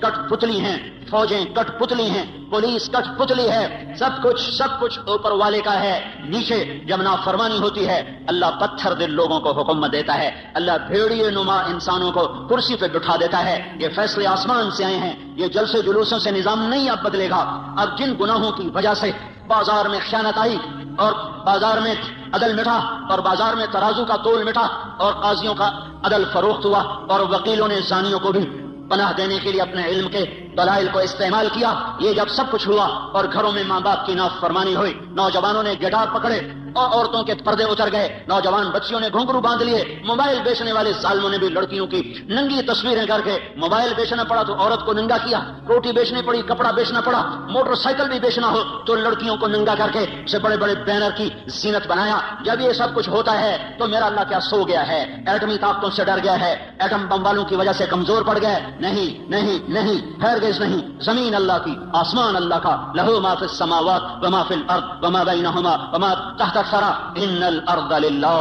کٹ پتلی ہیں، پولیس کٹ پتلی ہے، سب کچھ اوپر والے کا ہے. نیچے جب نافرمانی ہوتی ہے، اللہ پتھر دل لوگوں کو حکومت دیتا ہے، اللہ بھیڑیے نما انسانوں کو کرسی پہ بٹھا دیتا ہے. یہ فیصلے آسمان سے آئے ہیں، یہ جلسے جلوسوں سے نظام نہیں اب بدلے گا. اب جن گناہوں کی وجہ سے بازار میں خیانت آئی اور بازار میں عدل مٹا اور بازار میں ترازو کا تول مٹا اور قاضیوں کا عدل فروخت ہوا اور وکیلوں نے زانیوں کو بھی پناہ دینے کے لیے اپنے علم کے دلائل کو استعمال کیا، یہ جب سب کچھ ہوا اور گھروں میں ماں باپ کی نافرمانی ہوئی، نوجوانوں نے گٹار پکڑے، اور عورتوں کے پردے اتر گئے، نوجوان بچیوں نے گھنگرو باندھ لیے، موبائل بیچنے والے ظالموں نے بھی لڑکیوں کی ننگی تصویریں کر کے موبائل بیچنا پڑا تو عورت کو ننگا کیا، روٹی بیچنی پڑی، کپڑا بیچنا پڑا، موٹر سائیکل بھی بیچنا ہو تو لڑکیوں کو ننگا کر کے اسے بڑے بڑے بینر کی زینت بنایا۔ جب یہ سب کچھ ہوتا ہے تو میرا اللہ کیا سو گیا ہے؟ ایٹمی طاقتوں سے ڈر گیا ہے؟ ایٹم بم والوں کی وجہ سے کمزور پڑ گئے؟ نہیں نہیں نہیں، ہرگز نہیں۔ زمین اللہ کی، آسمان اللہ کا، لہو ما فی السماوات وما فی الارض وما بینہما وما تحت الثری، ان الارض للہ،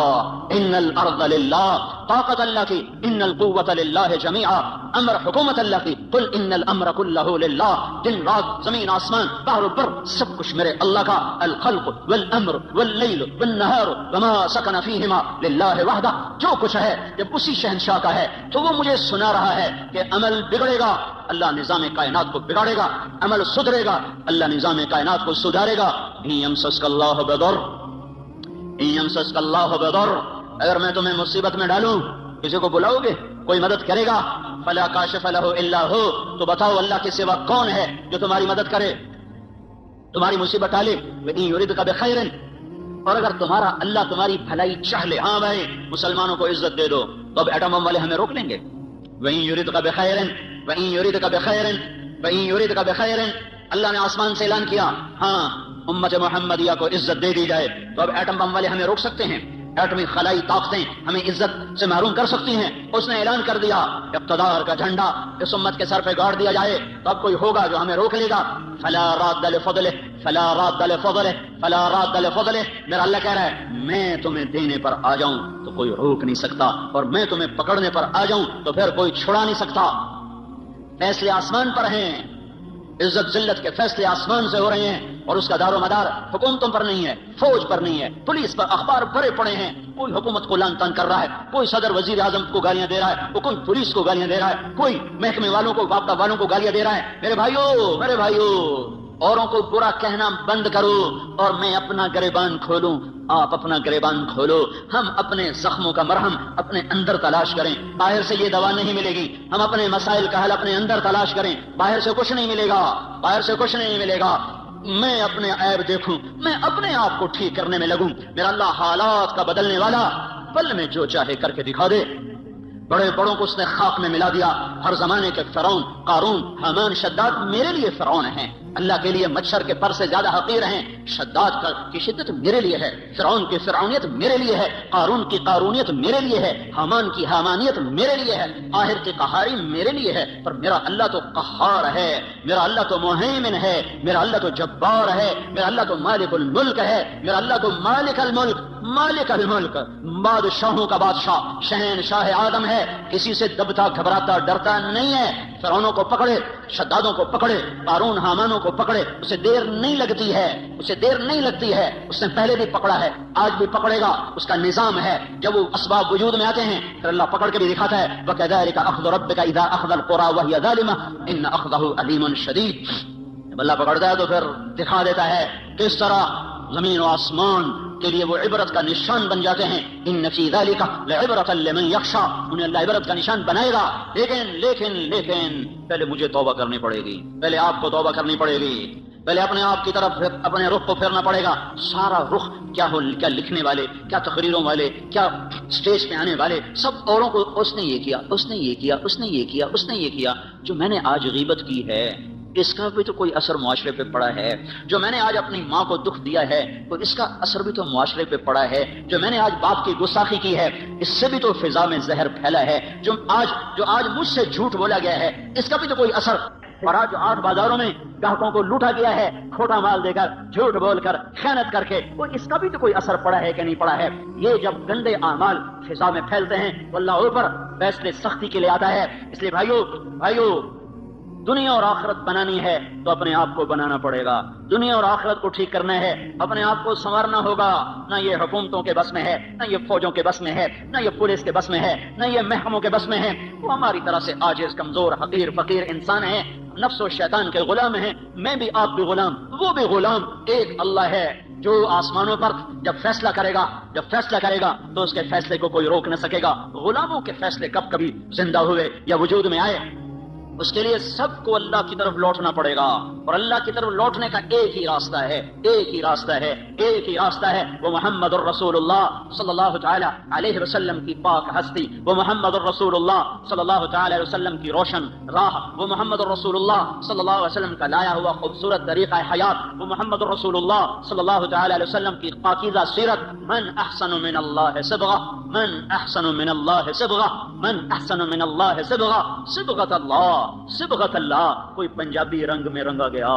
ان الارض للہ، طاقت اللہ کی، ان القوۃ للہ جمیعا، امر حکومت اللہ کی، قل ان الامر کلہ للہ، دن رات، زمین آسمان، بحر و بر، سب کچھ میرے اللہ کا، الخلق والامر واللیل والنہار وما سکن فیہما للہ وحدہ، جو کچھ ہے جب اسی شہنشاہ کا ہے تو وہ مجھے سنا رہا ہے کہ عمل بگڑے گا، اللہ نظام کائنات کو بگاڑے گا، عمل سدھرے گا، اللہ نظام کائنات کو سدھارے گا۔ ان یمسسک اللہ بضر، ان یمسسک اللہ بضر، اگر میں تمہیں مصیبت میں ڈالوں کسی کو بلاؤ گے؟ کوئی مدد کرے گا؟ فلا کاشف لہ الا ہو، تو بتاؤ اللہ کے سوا کون ہے جو تمہاری مدد کرے، تمہاری مصیبت ٹالے؟ وَإِن يُرِدْكَ بِخَيْرٍ، اور اگر تمہارا اللہ تمہاری بھلائی چاہ لے، ہاں بھائی مسلمانوں کو عزت دے دو، تو اب ایٹم بم والے ہمیں روک لیں گے؟ وَإِن يُرِدْكَ بِخَيْرٍ، وَإِن يُرِدْكَ بِخَيْرٍ، وَإِن يُرِدْكَ بِخَيْرٍ، اللہ نے آسمان سے اعلان کیا ہاں امت محمدیہ کو عزت دے دی جائے، تو اب ایٹم بم والے ہمیں روک سکتے ہیں؟ ایٹمی خلائی طاقتیں ہمیں عزت سے محروم کر سکتی ہیں؟ اس نے اعلان کر دیا اقتدار کا جھنڈا اس امت کے سر پہ گاڑ دیا جائے تو اب کوئی ہوگا جو ہمیں روک لے گا؟ فلا راد لفضلہ، فلا راد لفضلہ، فلا راد لفضلہ، میرا اللہ کہہ رہا ہے میں تمہیں دینے پر آ جاؤں تو کوئی روک نہیں سکتا، اور میں تمہیں پکڑنے پر آ جاؤں تو پھر کوئی چھڑا نہیں سکتا۔ فیصلے آسمان پر ہیں، عزت ذلت کے فیصلے آسمان سے ہو رہے ہیں، اور اس کا دار و مدار حکومتوں پر نہیں ہے، فوج پر نہیں ہے، پولیس پر، اخبار بھرے پڑے ہیں، کوئی حکومت کو لعن طعن کر رہا ہے، کوئی صدر وزیر اعظم کو گالیاں دے رہا ہے، کوئی پولیس کو گالیاں دے رہا ہے، کوئی محکمے والوں کو، وابطہ والوں کو گالیاں دے رہا ہے۔ میرے بھائیو اوروں کو برا کہنا بند کرو اور میں اپنا گریبان کھولوں، آپ اپنا گریبان کھولو، ہم اپنے زخموں کا مرہم اپنے اندر تلاش کریں، باہر سے یہ دوا نہیں ملے گی، ہم اپنے مسائل کا حل اپنے اندر تلاش کریں، باہر سے کچھ نہیں ملے گا، باہر سے کچھ نہیں ملے گا۔ میں اپنے عیب دیکھوں، میں اپنے آپ کو ٹھیک کرنے میں لگوں، میرا اللہ حالات کا بدلنے والا، پل میں جو چاہے کر کے دکھا دے۔ بڑے بڑوں کو اس نے خاک میں ملا دیا، ہر زمانے کے فرعون، قارون، حامان، شداد میرے لیے فرعون ہیں، اللہ کے لیے مچھر کے پر سے زیادہ حقیر ہیں۔ شداد کی شدت میرے لیے ہے، فرعون کی فرعونیت میرے لیے ہے، قارون کی قارونیت میرے لیے ہے، حامان کی حامانیت میرے لیے ہے، قاہر کی قہاری میرے لیے ہے، پر میرا اللہ تو قہار ہے، میرا اللہ تو مہیمن ہے، میرا اللہ تو جبار ہے، میرا اللہ تو مالک الملک ہے، میرا اللہ تو مالک الملک، مالک الملک، بادشاہوں کا بادشاہ، شہنشاہ عالم ہے، کسی سے دبتا گھبراتا ڈرتا نہیں ہے۔ فرعونوں کو پکڑے، شدادوں کو پکڑے، قارون حامانوں کو پکڑے، اسے دیر نہیں لگتی ہے، اسے دیر نہیں لگتی ہے، اس نے پہلے بھی پکڑا ہے، آج بھی پکڑے گا، اس کا نظام ہے۔ جب وہ اسباب وجود میں آتے ہیں پھر اللہ پکڑ کے بھی دکھاتا ہے، وَكَذَلِكَ أَخْذُ رَبِّكَ إِذَا أَخْذَ الْقُرَىٰ وَهِيَ ظَالِمَةٌ إِنَّ أَخْذَهُ أَلِيمٌ شَدِيدٌ۔ جب اللہ پکڑتا ہے تو پھر دکھا دیتا ہے کس طرح زمین و آسمان کے لیے وہ عبرت کا نشان بن جاتے ہیں۔ ان فی ذلک لعبرۃ لمن یخشی، انہیں اللہ عبرت کا نشان بنائے گا، لیکن پہلے مجھے توبہ کرنی پڑے گی، پہلے آپ کو توبہ کرنی پڑے گی، پہلے اپنے آپ کی طرف اپنے رخ کو پھیرنا پڑے گا۔ سارا رخ کیا لکھنے والے، کیا تقریروں والے، کیا اسٹیج پہ آنے والے، سب اوروں کو اس نے یہ کیا، اس نے یہ کیا، اس نے یہ کیا، اس نے یہ کیا۔ جو میں نے آج غیبت کی ہے اس کا بھی تو کوئی اثر معاشرے پہ پڑا ہے، جو میں نے آج اپنی ماں کو دکھ دیا ہے تو اس کا اثر بھی تو معاشرے پہ پڑا ہے، جو میں نے آج باپ کی گستاخی کی ہے اس سے بھی تو فضا میں زہر پھیلا ہے، جو آج مجھ سے جھوٹ بولا گیا ہے اس کا بھی تو کوئی اثر، اور آج آٹھ بازاروں میں گاہکوں کو لوٹا گیا ہے کھوٹا مال دے کر، جھوٹ بول کر، خیانت کر کے، وہ اس کا بھی تو کوئی اثر پڑا ہے کہ نہیں پڑا ہے۔ یہ جب گندے اعمال فضا میں پھیلتے ہیں تو اللہ اوپر فیصلے سختی کے لیے آتا ہے۔ اس لیے بھائیو دنیا اور آخرت بنانی ہے تو اپنے آپ کو بنانا پڑے گا، دنیا اور آخرت کو ٹھیک کرنا ہے، اپنے آپ کو سنوارنا ہوگا، نہ یہ حکومتوں کے بس میں ہے، نہ یہ فوجوں کے بس میں ہے، نہ یہ پولیس کے بس میں ہے، نہ یہ محکموں کے بس میں ہے، وہ ہماری طرح سے عاجز، کمزور، حقیر، فقیر انسان ہیں، نفس و شیطان کے غلام ہیں، میں بھی آپ بھی غلام، وہ بھی غلام، ایک اللہ ہے جو آسمانوں پر جب فیصلہ کرے گا تو اس کے فیصلے کو کوئی روک نہ سکے گا۔ غلاموں کے فیصلے کب کبھی زندہ ہوئے یا وجود میں آئے؟ اس کے لیے سب کو اللہ کی طرف لوٹنا پڑے گا، اور اللہ کی طرف لوٹنے کا ایک ہی راستہ ہے، ایک ہی راستہ ہے، ایک ہی راستہ ہے، وہ محمد الرسول اللہ صلی اللہ تعالی علیہ وسلم کی پاک ہستی، وہ محمد الرسول اللہ صلی اللہ تعالی علیہ وسلم کی روشن راہ، وہ محمد الرسول اللہ صلی اللہ علیہ وسلم کا لایا ہوا خوبصورت طریقہ حیات، وہ محمد الرسول اللہ صلی اللہ تعالی علیہ وسلم کی پاکیزہ سیرت۔ من احسن من اللہ صبغہ، من احسن من اللہ صبغہ، من احسن من اللہ صبغہ، صبغۃ اللہ، صبغۃ اللہ۔ کوئی پنجابی رنگ میں رنگا گیا،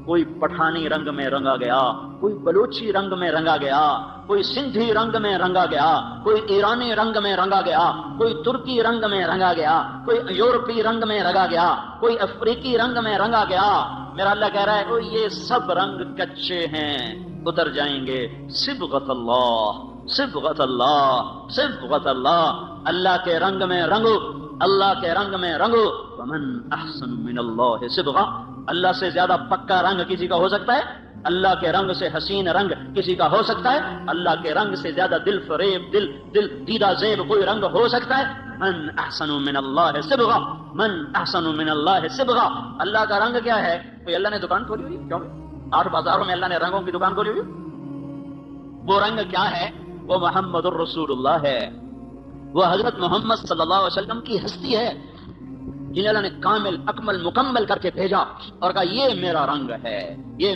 کوئی پٹھانی رنگ میں رنگا گیا، کوئی بلوچی رنگ میں رنگا گیا، کوئی سندھی رنگ میں رنگا گیا، کوئی ایرانی رنگ میں رنگا گیا، کوئی ترکی رنگ میں رنگا گیا، کوئی یورپی رنگ میں رنگا گیا، کوئی افریقی رنگ میں رنگا گیا۔ میرا اللہ کہہ رہا ہے کہ یہ سب رنگ کچے ہیں، اتر جائیں گے۔ صبغۃ اللہ، صبغۃ اللہ، صبغۃ اللہ۔ اللہ کے رنگ میں رنگو، اللہ کے رنگ میں رنگو۔ ومن احسن من اللہ صبغہ، اللہ سے زیادہ پکا رنگ کسی کا ہو سکتا ہے؟ اللہ کے رنگ سے حسین رنگ کسی کا ہو سکتا ہے؟ اللہ کے رنگ سے زیادہ دل فریب، دل دیدہ زیب کوئی رنگ ہو سکتا ہے؟ من احسن من اللہ صبغہ، من احسن من اللہ صبغہ۔ اللہ کا رنگ کیا ہے؟ کوئی اللہ نے دکان کھولی ہوئی؟ کیوں؟ 8 بازاروں میں اللہ نے رنگوں کی دکان کھولی ہوئی؟ وہ رنگ کیا ہے؟ وہ محمد الرسول اللہ ہے، وہ حضرت محمد صلی اللہ علیہ وسلم کی ہستی ہے، جنہیں اللہ نے کامل اکمل مکمل کر کے بھیجا اور کہا یہ میرا رنگ ہے، یہ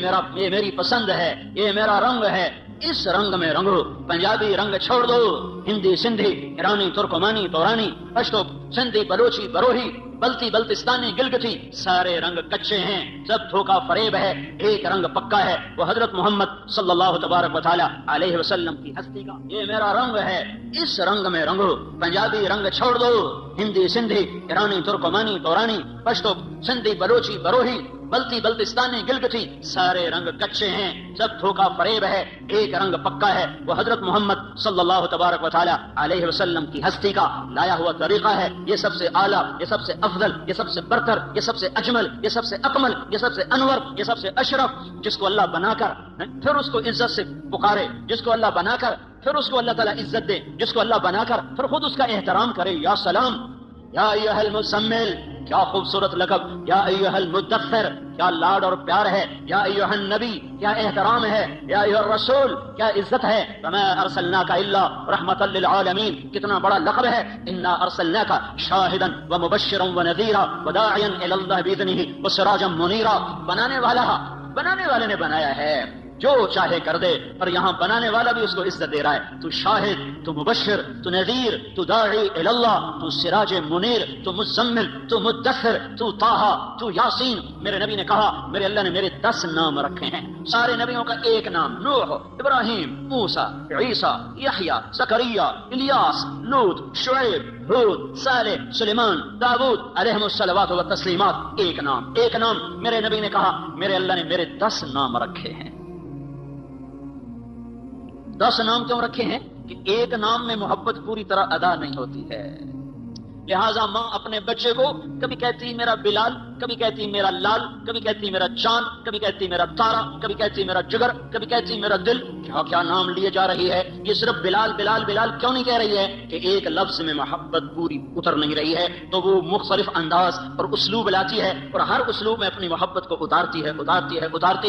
میری پسند ہے، یہ میرا رنگ ہے، اس رنگ میں رنگو۔ پنجابی رنگ چھوڑ دو، ہندی سندھی، ایرانی ترکمانی تورانی، پشتو سندھی بلوچی بروہی، بلتی بلتستانی گلگتی، سارے رنگ کچے ہیں، سب دھوکہ فریب ہے، ایک رنگ پکا ہے، وہ حضرت محمد صلی اللہ تبارک و تعالی علیہ وسلم کی ہستی کا یہ میرا رنگ ہے، اس رنگ میں رنگو۔ پنجابی رنگ چھوڑ دو، ہندی سندھی، ایرانی ترکمانی تورانی، پشتو سندھی بلوچی بروہی، بلتی بلتستانی گلگتی، سارے رنگ کچے ہیں، سب دھوکہ فریب ہے، ایک رنگ پکا ہے، وہ حضرت محمد صلی اللہ تبارک و تعالی علیہ وسلم کی ہستی کا لایا ہوا طریقہ ہے۔ یہ سب سے اعلیٰ، یہ سب سے افضل، یہ سب سے برتر، یہ سب سے اجمل، یہ سب سے اکمل، یہ سب سے انور، یہ سب سے اشرف، جس کو اللہ بنا کر پھر اس کو عزت سے پکارے، جس کو اللہ بنا کر پھر اس کو اللہ تعالیٰ عزت دے، جس کو اللہ بنا کر پھر خود اس کا احترام کرے۔ یا سلام، یا ایھا المزمل، کیا خوبصورت لقب، یا ایھا المدثر، کیا لاڈ اور پیار ہے، یا ایھا النبی، کیا احترام ہے، یا ایھا الرسول، کیا عزت ہے۔ وما ارسلناک الا رحمتا للعالمین، کتنا بڑا لقب ہے۔ انا ارسلناک شاہدا ومبشرا ونذیرا وداعیا الی اللہ باذنہ وسراجا منیرا۔ بنانے والے نے بنایا ہے، جو چاہے کر دے، اور یہاں بنانے والا بھی اس کو عزت دے رہا ہے۔ تو شاہد، تو مبشر، تو نذیر، تو داعی الی اللہ، تو سراج منیر، تو مزمل، تو مدثر، تو طٰہٰ، تو یاسین۔ میرے نبی نے کہا میرے اللہ نے میرے 10 نام رکھے ہیں، سارے نبیوں کا ایک نام، نوح، ابراہیم، موسیٰ، عیسیٰ، یحییٰ، زکریا، الیاس، لوط، شعیب، ہود، صالح، سلیمان، داؤد علیہم الصلوات والتسلیمات۔ ایک نام، ایک نام۔ میرے نبی نے کہا میرے اللہ نے میرے 10 نام رکھے ہیں۔ 10 نام کیوں رکھے ہیں؟ کہ ایک نام میں محبت پوری طرح ادا نہیں ہوتی ہے، لہٰذا ماں اپنے بچے کو کبھی کہتی میرا بلال، کبھی کہتی میرا لال، کبھی کہتی میرا چاند، کبھی کہتی میرا تارا، کبھی کہتی میرا جگر، کبھی کہتی میرا دل۔ کیا کیا نام لیے جا رہی ہے؟ یہ صرف بلال بلال بلال کیوں نہیں کہہ رہی ہے؟ کہ ایک لفظ میں محبت پوری اتر نہیں رہی ہے، تو وہ مختلف انداز اور اسلوب لاتی ہے، اور ہر اسلوب میں اپنی محبت کو اتارتی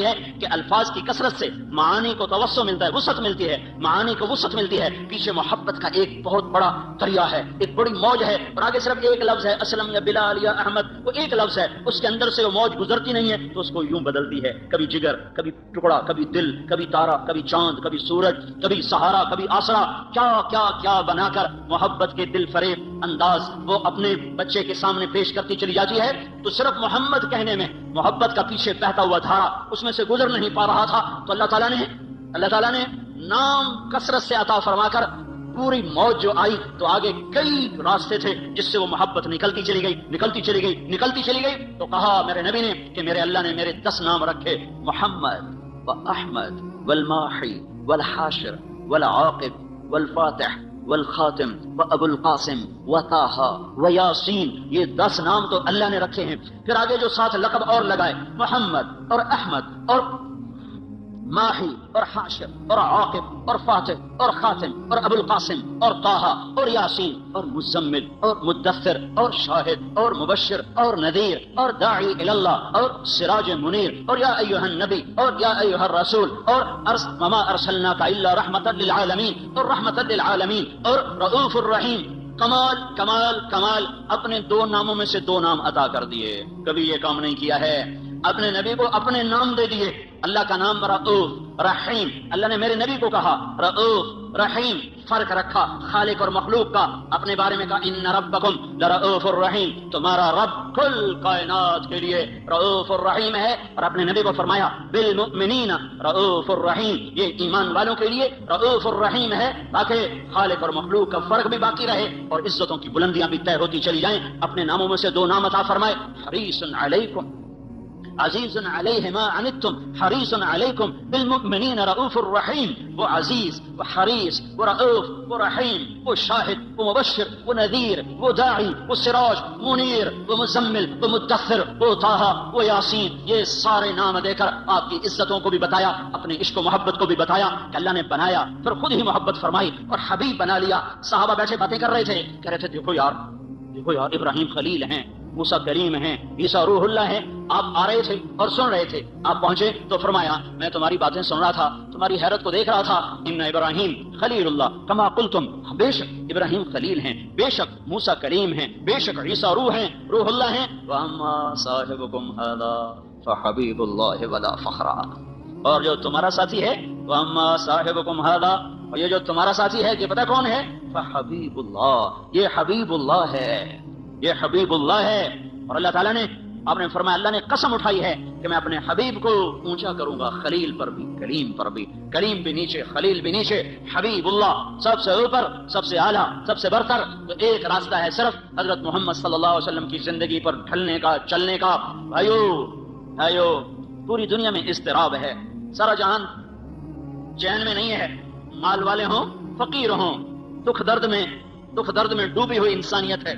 ہے کہ الفاظ کی کثرت سے معانی کو توسع ملتا ہے، وسعت ملتی ہے، معانی کو وسعت ملتی ہے۔ پیچھے محبت کا ایک بہت بڑا دریا ہے، ایک بڑی موج ہے، اور آگے صرف ایک لفظ ہے، اسلم یا بلال یا احمد، وہ ایک لفظ ہے، اس کے اندر سے وہ موج گزرتی نہیں ہے، تو اس کو یوں بدلتی ہے، کبھی جگر، کبھی ٹکڑا، کبھی دل، کبھی تارا، کبھی چاند، کبھی سورج، کبھی سہارا، کبھی آسرا۔ کیا کیا کیا بنا کر محبت کے دل فریب انداز وہ اپنے بچے کے سامنے پیش کرتی چلی جاتی ہے۔ تو صرف محمد کہنے میں محبت کا پیچھے بہتا ہوا دھارا اس میں سے گزر نہیں پا رہا تھا، تو اللہ تعالیٰ نے نام کثرت سے عطا فرما کر پوری موج جو آئی، تو آگے کئی راستے تھے جس سے وہ محبت نکلتی چلی گئی۔ تو کہا میرے نبی نے کہ میرے اللہ نے میرے 10 نام رکھے، محمد و احمد والماحی والحاشر والعاقب والفاتح والخاتم وابو القاسم وطٰہٰ ویاسین۔ یہ 10 نام تو اللہ نے رکھے ہیں۔ پھر آگے جو 7 لقب اور لگائے، محمد اور احمد اور ماہی اور حاشر اور عاقب اور فاتح اور خاتم اور ابو القاسم اور طٰہٰ اور یاسین اور مزمل اور مدثر اور شاہد اور مبشر اور نذیر اور داعی الی اللہ اور سراج منیر اور یا ایھا النبی اور یا ایھا الرسول اور وما ارسلناک الا رحمۃ للعالمین اور رحمۃ للعالمین اور رؤوف الرحیم. کمال کمال کمال. اپنے دو ناموں میں سے دو نام عطا کر دیے. کبھی یہ کام نہیں کیا ہے. اپنے نبی کو اپنے نام دے دیے. اللہ کا نام رؤوف رحیم. اللہ نے میرے نبی کو کہا رؤوف رحیم. فرق رکھا خالق اور مخلوق کا. اپنے بارے میں کہا ان ربکم لرؤوف الرحیم. تمہارا رب کل کائنات کے لیے رؤوف الرحیم ہے. اور اپنے نبی کو فرمایا بالمؤمنین رؤوف الرحیم. یہ ایمان والوں کے لیے رؤوف الرحیم ہے تاکہ خالق اور مخلوق کا فرق بھی باقی رہے اور عزتوں کی بلندیاں بھی طے ہوتی چلی جائیں. اپنے ناموں میں سے دو نام عطا فرمائے. حریص علیکم عزیز علیہ ما عنتم حریص علیکم بالمؤمنین رؤوف الرحیم. وہ عزیز وہ حریص وہ رؤوف وہ رحیم وہ شاہد وہ مبشر وہ نذیر وہ داعی وہ سراج منیر وہ مزمل وہ مدثر وہ طٰہٰ وہ یاسین. یہ سارے نام دے کر آپ کی عزتوں کو بھی بتایا, اپنے عشق و محبت کو بھی بتایا کہ اللہ نے بنایا پھر خود ہی محبت فرمائی اور حبیب بنا لیا. صحابہ بیٹھے باتیں کر رہے تھے, کہہ رہے تھے دیکھو یار ابراہیم خلیل ہیں, موسیٰ کریم ہیں, عیسیٰ روح اللہ ہیں. آپ آ رہے تھے اور سن رہے تھے. آپ پہنچے تو فرمایا میں تمہاری باتیں سن رہا تھا, تمہاری حیرت کو دیکھ رہا تھا. ان ابراہیم خلیل اللہ کما قلتم. بے شک ابراہیم خلیل ہیں, بے شک موسیٰ کریم ہیں, بے شک عیسیٰ روح ہیں, روح اللہ ہیں. واما صاحبکم ھذا فحبیب اللہ ولا فخرا. اور جو تمہارا ساتھی ہے واما صاحبکم ھذا, اور یہ جو تمہارا ساتھی ہے یہ پتہ کون ہے؟ فحبیب اللہ. یہ حبیب اللہ ہے, یہ حبیب اللہ ہے. اور اللہ تعالیٰ نے آپ نے فرمایا اللہ نے قسم اٹھائی ہے کہ میں اپنے حبیب کو اونچا کروں گا, خلیل پر بھی کلیم پر بھی. کلیم بھی نیچے خلیل بھی نیچے, حبیب اللہ سب سے اوپر سب سے اعلیٰ سب سے برتر. تو ایک راستہ ہے صرف حضرت محمد صلی اللہ علیہ وسلم کی زندگی پر ڈھلنے کا چلنے کا. بھائیو پوری دنیا میں اضطراب ہے, سارا جہان چین میں نہیں ہے. مال والے ہوں فقیر ہوں, دکھ درد میں ڈوبی ہوئی انسانیت ہے.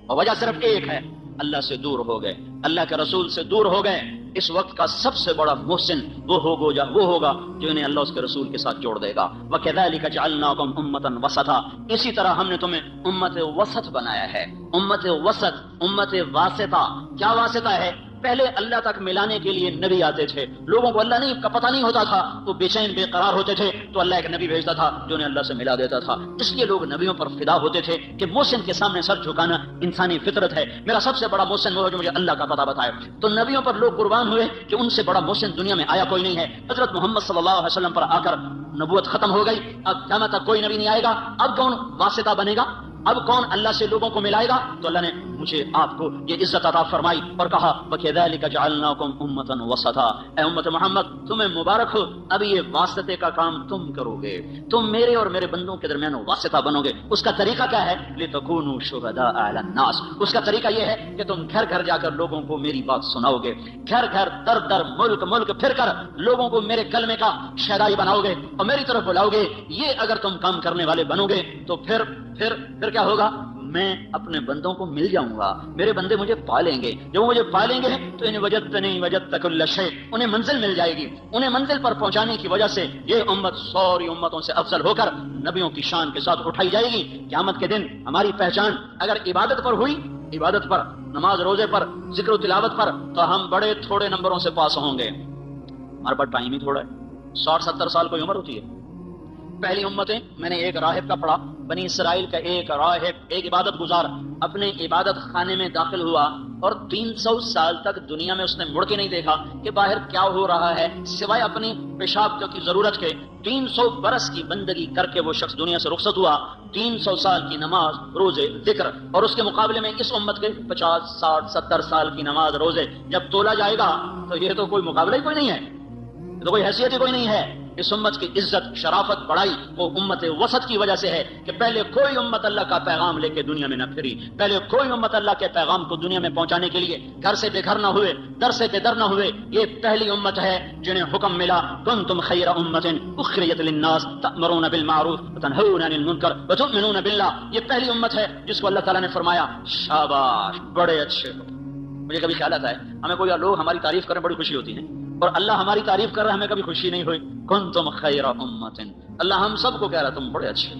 اور وجہ صرف ایک ہے, اللہ سے دور ہو گئے, اللہ کے رسول سے دور ہو گئے. اس وقت کا سب سے بڑا محسن وہ ہوگا جو انہیں اللہ اس کے رسول کے ساتھ جوڑ دے گا. وَكَذَلِكَ جَعَلْنَاكُمْ أُمَّةً وَسَطًا. اسی طرح ہم نے تمہیں امت وسط بنایا ہے. امت وسط, امت واسطہ. کیا واسطہ ہے؟ پہلے اللہ تک ملانے کے لیے نبی آتے تھے. لوگوں کو اللہ کا پتہ نہیں ہوتا تھا, وہ بے چین بے قرار ہوتے تھے, تو اللہ ایک نبی بھیجتا تھا جو انہیں اللہ سے ملا دیتا تھا. اس لیے لوگ نبیوں پر فدا ہوتے تھے کہ محسن کے سامنے سر جھکانا انسانی فطرت ہے. میرا سب سے بڑا محسن وہ ہے جو مجھے اللہ کا پتہ بتائے. تو نبیوں پر لوگ قربان ہوئے کہ ان سے بڑا محسن دنیا میں آیا کوئی نہیں ہے. حضرت محمد صلی اللہ علیہ وسلم پر آ کر نبوت ختم ہو گئی. اب قیامت تک کوئی نبی نہیں آئے گا. اب کون واسطہ بنے گا؟ اب کون اللہ سے لوگوں کو ملائے گا؟ تو اللہ نے مجھے آپ کو یہ عزت عطا فرمائی اور کہا وَكَذَلِكَ جَعَلْنَاكُمْ أُمَّةً وَسَطًا. اے امت محمد تمہیں مبارک ہو, اب یہ واسطے کا کام تم کرو گے. تم میرے اور میرے بندوں کے درمیان واسطہ بنو گے. اس کا طریقہ کیا ہے؟ لِتَكُونُوا شُهَدَاءَ عَلَى النَّاسِ. اس کا طریقہ یہ ہے کہ تم گھر گھر جا کر لوگوں کو میری بات سناؤ گے. گھر گھر در در ملک پھر کر لوگوں کو میرے کلمے کا شہدائی بناؤ گے اور میری طرف بلاؤ گے. یہ اگر تم کام کرنے والے بنو گے تو پھر کیا ہوگا؟ میں اپنے بندوں کو مل جاؤں گا, میرے بندے مجھے پالیں گے. جب وہ مجھے پالیں گے تو انہیں وجدت کل شیء, انہیں منزل مل جائے گی. انہیں منزل پر پہنچانے کی وجہ سے یہ امت ساری امتوں سے افضل ہو کر نبیوں کی شان کے ساتھ اٹھائی جائے گی. قیامت کے دن ہماری پہچان اگر عبادت پر ہوئی, عبادت پر, نماز روزے پر, ذکر و تلاوت پر, تو ہم بڑے تھوڑے نمبروں سے پاس ہوں گے. ہمارے پاس ٹائم ہی تھوڑا ہے, 60-70 سال کوئی عمر ہوتی ہے. پہلی امتیں, میں نے ایک راہب کا پڑھا, بنی اسرائیل کا ایک راہب, ایک عبادت گزار اپنے عبادت خانے میں داخل ہوا اور 300 سال تک دنیا میں اس نے مڑ کے نہیں دیکھا کہ باہر کیا ہو رہا ہے سوائے اپنی پیشاب کی ضرورت کے. 300 برس کی بندگی کر کے وہ شخص دنیا سے رخصت ہوا. 300 سال کی نماز روزے ذکر, اور اس کے مقابلے میں اس امت کے 50 60 70 سال کی نماز روزے جب تولا جائے گا تو یہ تو کوئی مقابلہ ہی کوئی نہیں ہے, تو کوئی حیثیت ہی کوئی نہیں ہے. اس امت کی عزت شرافت بڑائی وہ امت وسط کی وجہ سے ہے کہ پہلے کوئی امت اللہ کا پیغام لے کے دنیا میں نہ پھری. پہلے کوئی امت اللہ کے پیغام کو دنیا میں پہنچانے کے لیے گھر سے بے گھر نہ ہوئے, در سے بے در نہ ہوئے. یہ پہلی امت ہے جنہیں حکم ملا کنتم خیر امت اخرجت للناس تأمرون بالمعروف وتنہون عن المنکر وتؤمنون باللہ. یہ پہلی امت ہے جس کو اللہ تعالیٰ نے فرمایا شاباش, بڑے اچھے. مجھے کبھی خیال آتا ہے ہمیں کوئی لوگ ہماری تعریف کریں بڑی خوشی ہوتی ہے. اور اللہ ہماری تعریف کر رہا ہے، ہمیں کبھی خوشی نہیں ہوئی؟ کنتم خیر امۃ، اللہ ہم سب کو کہہ رہا تم بڑے اچھے،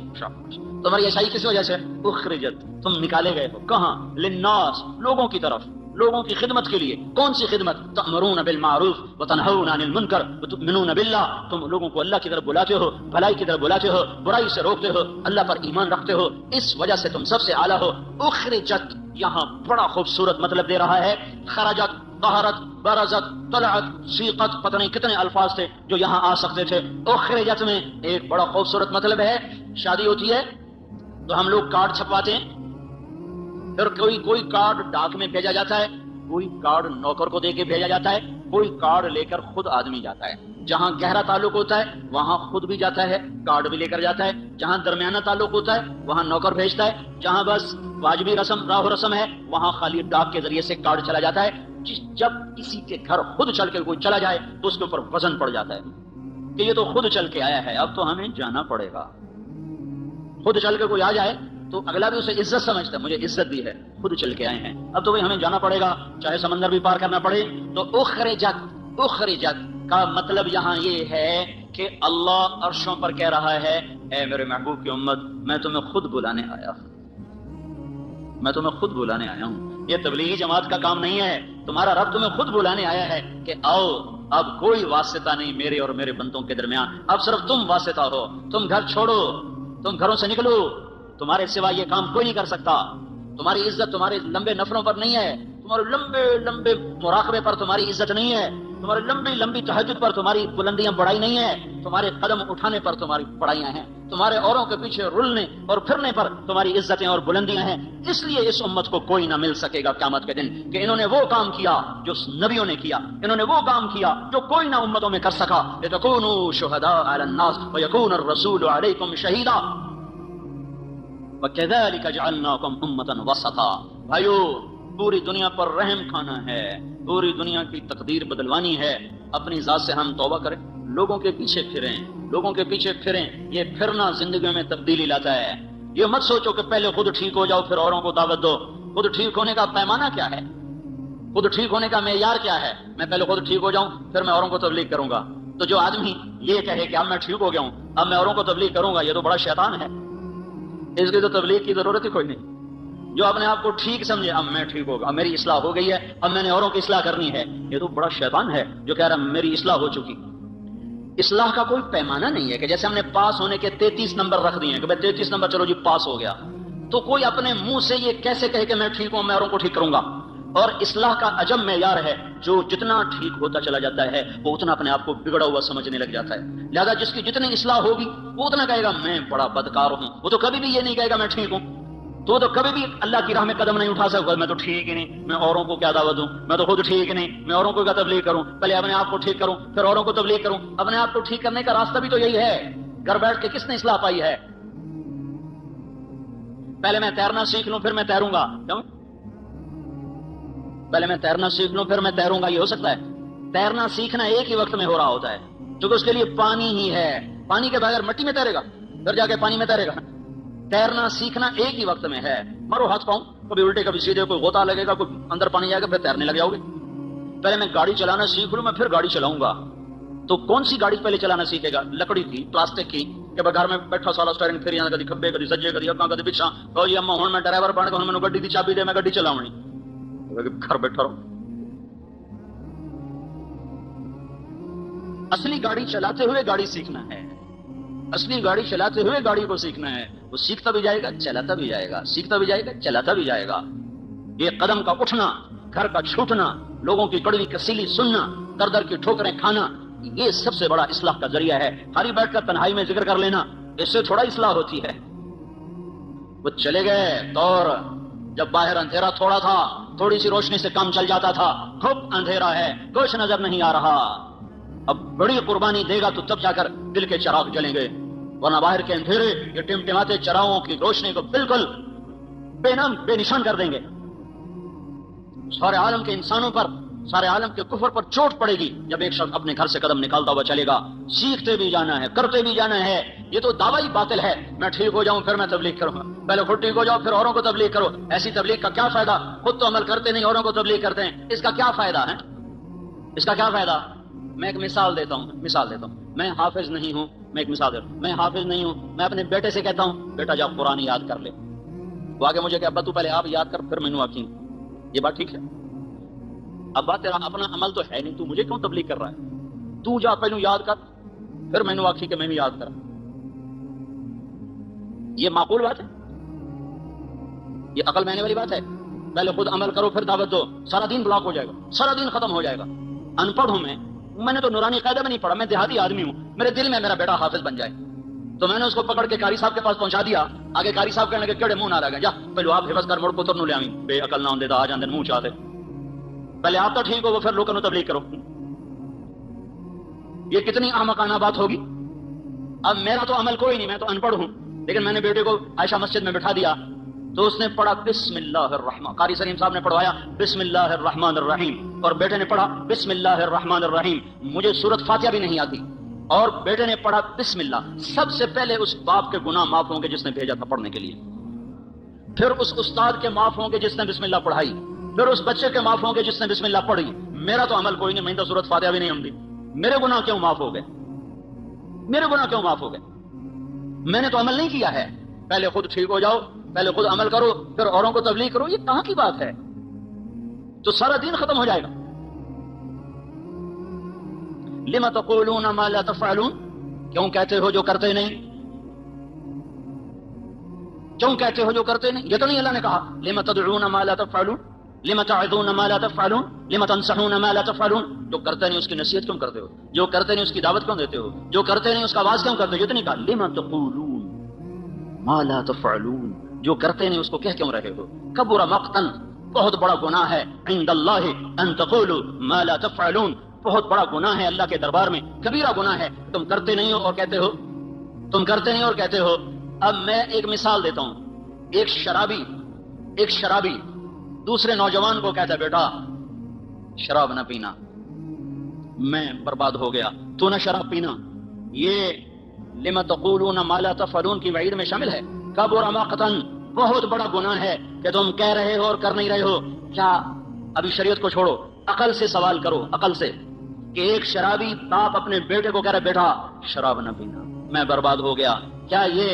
تمہاری اچھائی کس وجہ سے؟ اخرجت، تم نکالے گئے ہو، کہاں؟ للناس، لوگوں کی طرف، لوگوں کی خدمت کے لیے۔ کون سی خدمت؟ تأمرون بالمعروف وتنہون عن المنکر وتؤمنون باللہ، تم لوگوں کو اللہ کی طرف بلاتے ہو، بھلائی کی طرف بلاتے ہو، برائی سے روکتے ہو، اللہ پر ایمان رکھتے ہو، اس وجہ سے تم سب سے اعلیٰ ہو۔ اخرجت یہاں بڑا خوبصورت مطلب دے رہا ہے، خرجت، طہرت، برزت، طلعت، سیقت، پتہ نہیں کتنے الفاظ تھے جو یہاں آ سکتے تھے۔ اخرجت میں ایک بڑا خوبصورت مطلب ہے، شادی ہوتی ہے تو ہم لوگ کارڈ چھپواتے ہیں، پھر کوئی کارڈ ڈاک میں بھیجا جاتا ہے، کوئی کارڈ نوکر کو دے کے بھیجا جاتا ہے، کوئی کارڈ لے کر خود آدمی جاتا ہے۔ جہاں گہرا تعلق ہوتا ہے وہاں خود بھی جاتا ہے، کارڈ بھی لے کر جاتا ہے۔ جہاں درمیانہ تعلق ہوتا ہے وہاں نوکر بھیجتا ہے۔ جہاں بس واجبی رسم، راہ و رسم ہے، وہاں خالی ڈاک کے ذریعے سے کارڈ چلا جاتا ہے۔ جب کسی کے گھر خود چل کے کوئی چلا جائے تو اس کے اوپر وزن پڑ جاتا ہے کہ یہ تو خود چل کے آیا ہے، اب تو ہمیں جانا پڑے گا۔ خود چل کے کوئی آ جائے تو اگلا بھی اسے عزت سمجھتا ہے، مجھے عزت دی ہے، خود چل کے آئے ہیں، اب تو بھائی ہمیں جانا پڑے گا، چاہے سمندر بھی پار کرنا پڑے۔ تو اخرجت کا مطلب یہاں یہ ہے کہ اللہ عرشوں پر کہہ رہا ہے، اے میرے محبوب کی امت، میں تمہیں خود بلانے آیا ہوں، میں تمہیں خود بلانے آیا ہوں۔ یہ تبلیغی جماعت کا کام نہیں ہے، تمہارا رب تمہیں خود بلانے آیا ہے کہ آؤ، اب کوئی واسطہ نہیں میرے اور میرے بندوں کے درمیان، اب صرف تم واسطہ ہو، تم گھر چھوڑو، تم گھروں سے نکلو، تمہارے سوا یہ کام کوئی نہیں کر سکتا۔ تمہاری عزت تمہارے لمبے نفلوں پر نہیں ہے، تمہارے لمبے مراقبے پر تمہاری عزت نہیں ہے، تمہاری لمبی تہجد پر تمہاری بلندیاں بڑائی نہیں ہے، تمہارے قدم اٹھانے پر تمہاری بڑائیاں ہیں، تمہارے اوروں کے پیچھے رلنے اور پھرنے پر تمہاری عزتیں اور بلندیاں ہیں۔ اس لیے اس امت کو کوئی نہ مل سکے گا قیامت کے دن کہ انہوں نے وہ کام کیا جو نبیوں نے کیا، انہوں نے وہ کام کیا جو کوئی نہ امتوں میں کر سکا۔ لتکونوا شہداء علی الناس ویکون الرسول علیکم شہیدا وَكَذَلِكَ جَعَلْنَاكُمْ أُمَّةً وَسَطًا۔ بھائیو، پوری دنیا پر رحم کھانا ہے، پوری دنیا کی تقدیر بدلوانی ہے، اپنی ذات سے ہم توبہ کریں، لوگوں کے پیچھے پھریں، لوگوں کے پیچھے پھریں۔ یہ پھرنا زندگیوں میں تبدیلی لاتا ہے۔ یہ مت سوچو کہ پہلے خود ٹھیک ہو جاؤ پھر اوروں کو دعوت دو۔ خود ٹھیک ہونے کا پیمانہ کیا ہے؟ خود ٹھیک ہونے کا معیار کیا ہے؟ میں پہلے خود ٹھیک ہو جاؤں پھر میں اوروں کو تبلیغ کروں گا۔ تو جو آدمی یہ کہے کہ اب میں ٹھیک ہو گیا ہوں، اب میں اوروں کو تبلیغ کروں گا، یہ تو بڑا شیطان ہے، اس کی تو تبلیغ کی ضرورت ہی کوئی نہیں۔ جو اپنے آپ کو ٹھیک سمجھے، اب میں ٹھیک ہوگا، اب میری اصلاح ہو گئی ہے، اب میں نے اوروں کی اصلاح کرنی ہے، یہ تو بڑا شیطان ہے جو کہہ رہا میری اصلاح ہو چکی۔ اصلاح کا کوئی پیمانہ نہیں ہے کہ جیسے ہم نے پاس ہونے کے 33 نمبر رکھ دیے ہیں کہ بھائی 33 نمبر چلو جی پاس ہو گیا، تو کوئی اپنے منہ سے یہ کیسے کہے کہ میں ٹھیک ہوں، میں اوروں کو ٹھیک کروں گا؟ اور اصلاح کا عجب معیار ہے، جو جتنا ٹھیک ہوتا چلا جاتا ہے وہ اتنا اپنے آپ کو بگڑا ہوا سمجھنے لگ جاتا ہے۔ لہذا جس کی جتنی اصلاح ہوگی وہ اتنا کہے گا میں بڑا بدکار ہوں، وہ تو کبھی بھی یہ نہیں کہے گا میں ٹھیک ہوں، تو وہ تو کبھی بھی اللہ کی راہ میں قدم نہیں اٹھا سکتا، میں تو ٹھیک ہی نہیں، میں اوروں کو کیا دعوت دوں، میں تو خود ٹھیک نہیں، میں اوروں کو کیا تبلیغ کروں، پہلے اپنے آپ کو ٹھیک کروں پھر اوروں کو تبلیغ کروں۔ اپنے آپ کو ٹھیک کرنے کا راستہ بھی تو یہی ہے، گھر بیٹھ کے کس نے اصلاح پائی ہے؟ پہلے میں تیرنا سیکھ لوں پھر میں تیروں گا، کیوں؟ پہلے میں تیرنا سیکھ لوں پھر میں تیروں گا، یہ ہو سکتا ہے؟ تیرنا سیکھنا ایک ہی وقت میں ہو رہا ہوتا ہے، کیونکہ اس کے لیے پانی ہی ہے، پانی کے بغیر مٹی میں تیرے گا، پھر جا کے پانی میں تیرے گا۔ تیرنا سیکھنا ایک ہی وقت میں ہے، مرو ہاتھ پاؤں، کبھی الٹے کبھی سیدھے، کوئی غوطہ لگے گا، کوئی اندر پانی جائے گا، پھر تیرنے لگ جاؤ گے۔ پہلے میں گاڑی چلانا سیکھ لوں میں پھر گاڑی چلاؤں گا، تو کون سی گاڑی پہلے چلانا سیکھے گا؟ لکڑی کی، پلاسٹک کی، کہ گھر میں بیٹھا سالا اسٹیئرنگ پھر یہاں کدی کھبے کدی سجے کدی اگاں کدی پچھاں، تو یہ اما ہن میں ڈرائیور بن کے ہن مینوں گڈی دی چابی دے میں گڈی چلاونی، گھر بیٹھا رہو۔ اصلی گاڑی چلاتے ہوئے گاڑی سیکھنا ہے، اصلی گاڑی چلاتے ہوئے گاڑی کو سیکھنا ہے، وہ سیکھتا بھی جائے گا چلاتا بھی جائے گا، سیکھتا بھی جائے گا چلاتا بھی جائے گا۔ یہ قدم کا اٹھنا، گھر کا چھوٹنا، لوگوں کی کڑوی کسیلی سننا، در در کی ٹھوکریں کھانا، یہ سب سے بڑا اصلاح کا ذریعہ ہے۔ خالی بیٹھ کر تنہائی میں ذکر کر لینا، اس سے تھوڑا اصلاح ہوتی ہے۔ وہ چلے گئے دور جب باہر اندھیرا تھوڑا تھا، تھوڑی سی روشنی سے کام چل جاتا تھا، خوب اندھیرا ہے، کچھ نظر نہیں آ رہا، اب بڑی قربانی دے گا تو تب جا کر دل کے چراغ جلیں گے، ورنہ باہر کے اندھیرے یہ ٹمٹماتے چراغوں کی روشنی کو بالکل بے نام بے نشان کر دیں گے۔ سارے عالم کے انسانوں پر، سارے عالم کے کفر پر چوٹ پڑے گی جب ایک شخص اپنے گھر سے قدم نکالتا ہوا چلے گا۔ سیکھتے بھی جانا ہے، کرتے بھی جانا ہے، یہ تو دعویٰ ہی باطل ہے، میں ٹھیک ہو جاؤں پھر میں تبلیغ کروں گا، پہلے خود ٹھیک ہو جاؤ پھر اوروں کو تبلیغ کرو۔ ایسی تبلیغ کا کیا فائدہ؟ خود تو عمل کرتے نہیں، اوروں کو تبلیغ کرتے ہیں، اس کا کیا فائدہ ہے؟ اس کا کیا فائدہ؟ میں ایک مثال دیتا ہوں میں حافظ نہیں ہوں، میں ایک مثال دیتا ہوں، میں حافظ نہیں ہوں، میں اپنے بیٹے سے کہتا ہوں بیٹا جا قرآن یاد کر لے، وہ آگے مجھے کہ ابا تو پہلے آپ یاد کر پھر مینوں آکھیں، یہ بات ٹھیک ہے؟ ابا تیرا اپنا عمل تو ہے نہیں، تو مجھے کیوں تبلیغ کر رہا ہے؟ تو جا پہلو یاد کر پھر مینوں آکھی کہ میں بھی یاد کرا، یہ معقول بات ہے؟ یہ عقل میں آنے والی بات ہے؟ پہلے خود عمل کرو پھر دعوت دو، سارا دین بلاک ہو جائے گا، سارا دین ختم ہو جائے گا۔ ان پڑھ ہوں میں نے تو نورانی قاعدہ میں نہیں پڑھا، میں دیہاتی آدمی ہوں، میرے دل میں میرا بیٹا حافظ بن جائے، تو میں نے اس کو پکڑ کے قاری صاحب کے پاس پہنچا دیا، آگے قاری صاحب کہنے لگے کیڑے منہ نہ رہ گئے، جا پہلو آپ حفظ کر مڑ پتر نو لے آویں، بے عقل نہ ہوندے تا آ جاندے منہ چاہتے، پہلے آپ تو ٹھیک ہو وہ پھر لوگوں کو تبلیغ کرو۔ یہ کتنی احمقانہ بات ہوگی۔ اب میرا تو عمل کوئی نہیں، میں تو ان پڑھ ہوں، لیکن میں نے بیٹے کو عائشہ مسجد میں بٹھا دیا تو اس نے پڑھا بسم اللہ الرحمن، قاری سلیم صاحب نے پڑھوایا بسم اللہ الرحمن الرحیم، اور بیٹے نے پڑھا بسم اللہ الرحمن الرحیم، مجھے سورۃ فاتحہ بھی نہیں آتی، اور بیٹے نے پڑھا بسم اللہ۔ سب سے پہلے اس باپ کے گناہ معاف ہوں گے جس نے بھیجا تھا پڑھنے کے لیے، پھر اس استاد کے معاف ہوں گے جس نے بسم اللہ پڑھائی، پھر اس بچے کے معاف ہوں گے جس نے بسم اللہ پڑھی۔ میرا تو عمل کوئی نہیں، میں تو سورۃ فاتحہ بھی نہیں ہوں گی، میرے گناہ کیوں معاف ہو گئے؟ میرے گناہ کیوں معاف ہو گئے؟ میں نے تو عمل نہیں کیا ہے۔ پہلے خود ٹھیک ہو جاؤ، پہلے خود عمل کرو پھر اوروں کو تبلیغ کرو، یہ کہاں کی بات ہے؟ تو سارا دین ختم ہو جائے گا۔ لما تقولون ما لا تفعلون، کیوں کہتے ہو جو کرتے نہیں؟ کیوں کہتے ہو جو کرتے نہیں؟ یہ تو نہیں اللہ نے کہا لما تدعون ما لا تفعلون، لما تعظون ما لا تفعلون، لما تنصحون ما لا تفعلون۔ جو کرتے نہیں اس کی نصیحت کیوں کرتے ہو؟ جو کرتے نہیں اس کی دعوت کیوں دیتے ہو؟ جو کرتے نہیں اس کا آواز کیوں کرتے ہو؟ یہ تو نہیں کہا لما تقولون ما لا تفعلون، جو کرتے نہیں اس کو کہہ کیوں رہے ہو؟ کبر مقتن، بہت بڑا گناہ ہے، عند اللہ ان تقولوا ما لا تفعلون، بہت بڑا گناہ ہے اللہ کے دربار میں، کبیرہ گناہ ہے، تم کرتے نہیں ہو اور کہتے ہو، تم کرتے نہیں اور کہتے ہو۔ اب میں ایک مثال دیتا ہوں، ایک شرابی دوسرے نوجوان کو کہتا ہے بیٹا شراب نہ پینا، میں برباد ہو گیا، تو نہ شراب پینا۔ یہ لما تقولون ما لا تفعلون کی وعید میں شامل ہے۔ کبر مقتا، بہت بڑا گناہ ہے کہ تم کہہ رہے ہو اور کر نہیں رہے ہو۔ کیا ابھی شریعت کو چھوڑو، عقل سے سوال کرو، عقل سے، کہ ایک شرابی باپ اپنے بیٹے کو کہہ رہا بیٹا شراب نہ پینا، میں برباد ہو گیا، کیا یہ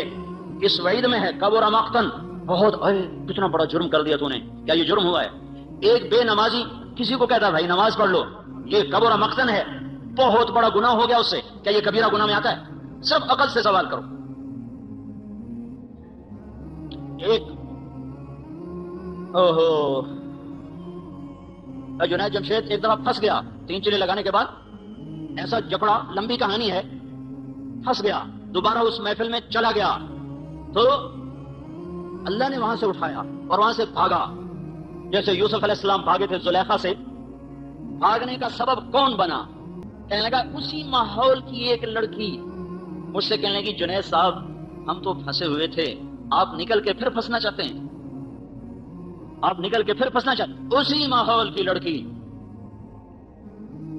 اس وعید میں ہے؟ کبر مقتا، بہت کتنا بڑا جرم کر دیا تو نے، کیا یہ جرم ہوا ہے؟ ایک بے نمازی کسی کو کہتا بھائی نماز پڑھ لو، یہ کبر مقتا ہے، بہت بڑا گناہ ہو گیا اس سے، کیا یہ کبیرہ گناہ میں آتا ہے؟ صرف عقل سے سوال کرو۔ ایک جنید جمشید ایک دفعہ پھنس گیا، 3 چلے لگانے کے بعد، ایسا جکڑا، لمبی کہانی ہے، پھنس گیا، دوبارہ اس محفل میں چلا گیا تو اللہ نے وہاں سے اٹھایا اور وہاں سے بھاگا، جیسے یوسف علیہ السلام بھاگے تھے زلیخا سے۔ بھاگنے کا سبب کون بنا؟ کہنے لگا اسی ماحول کی ایک لڑکی مجھ سے کہنے لگی جنید صاحب ہم تو پھنسے ہوئے تھے، آپ نکل کے پھر پھنسنا چاہتے ہیں، آپ نکل کے پھر پھنسنا چاہتے ہیں۔ اسی ماحول کی لڑکی،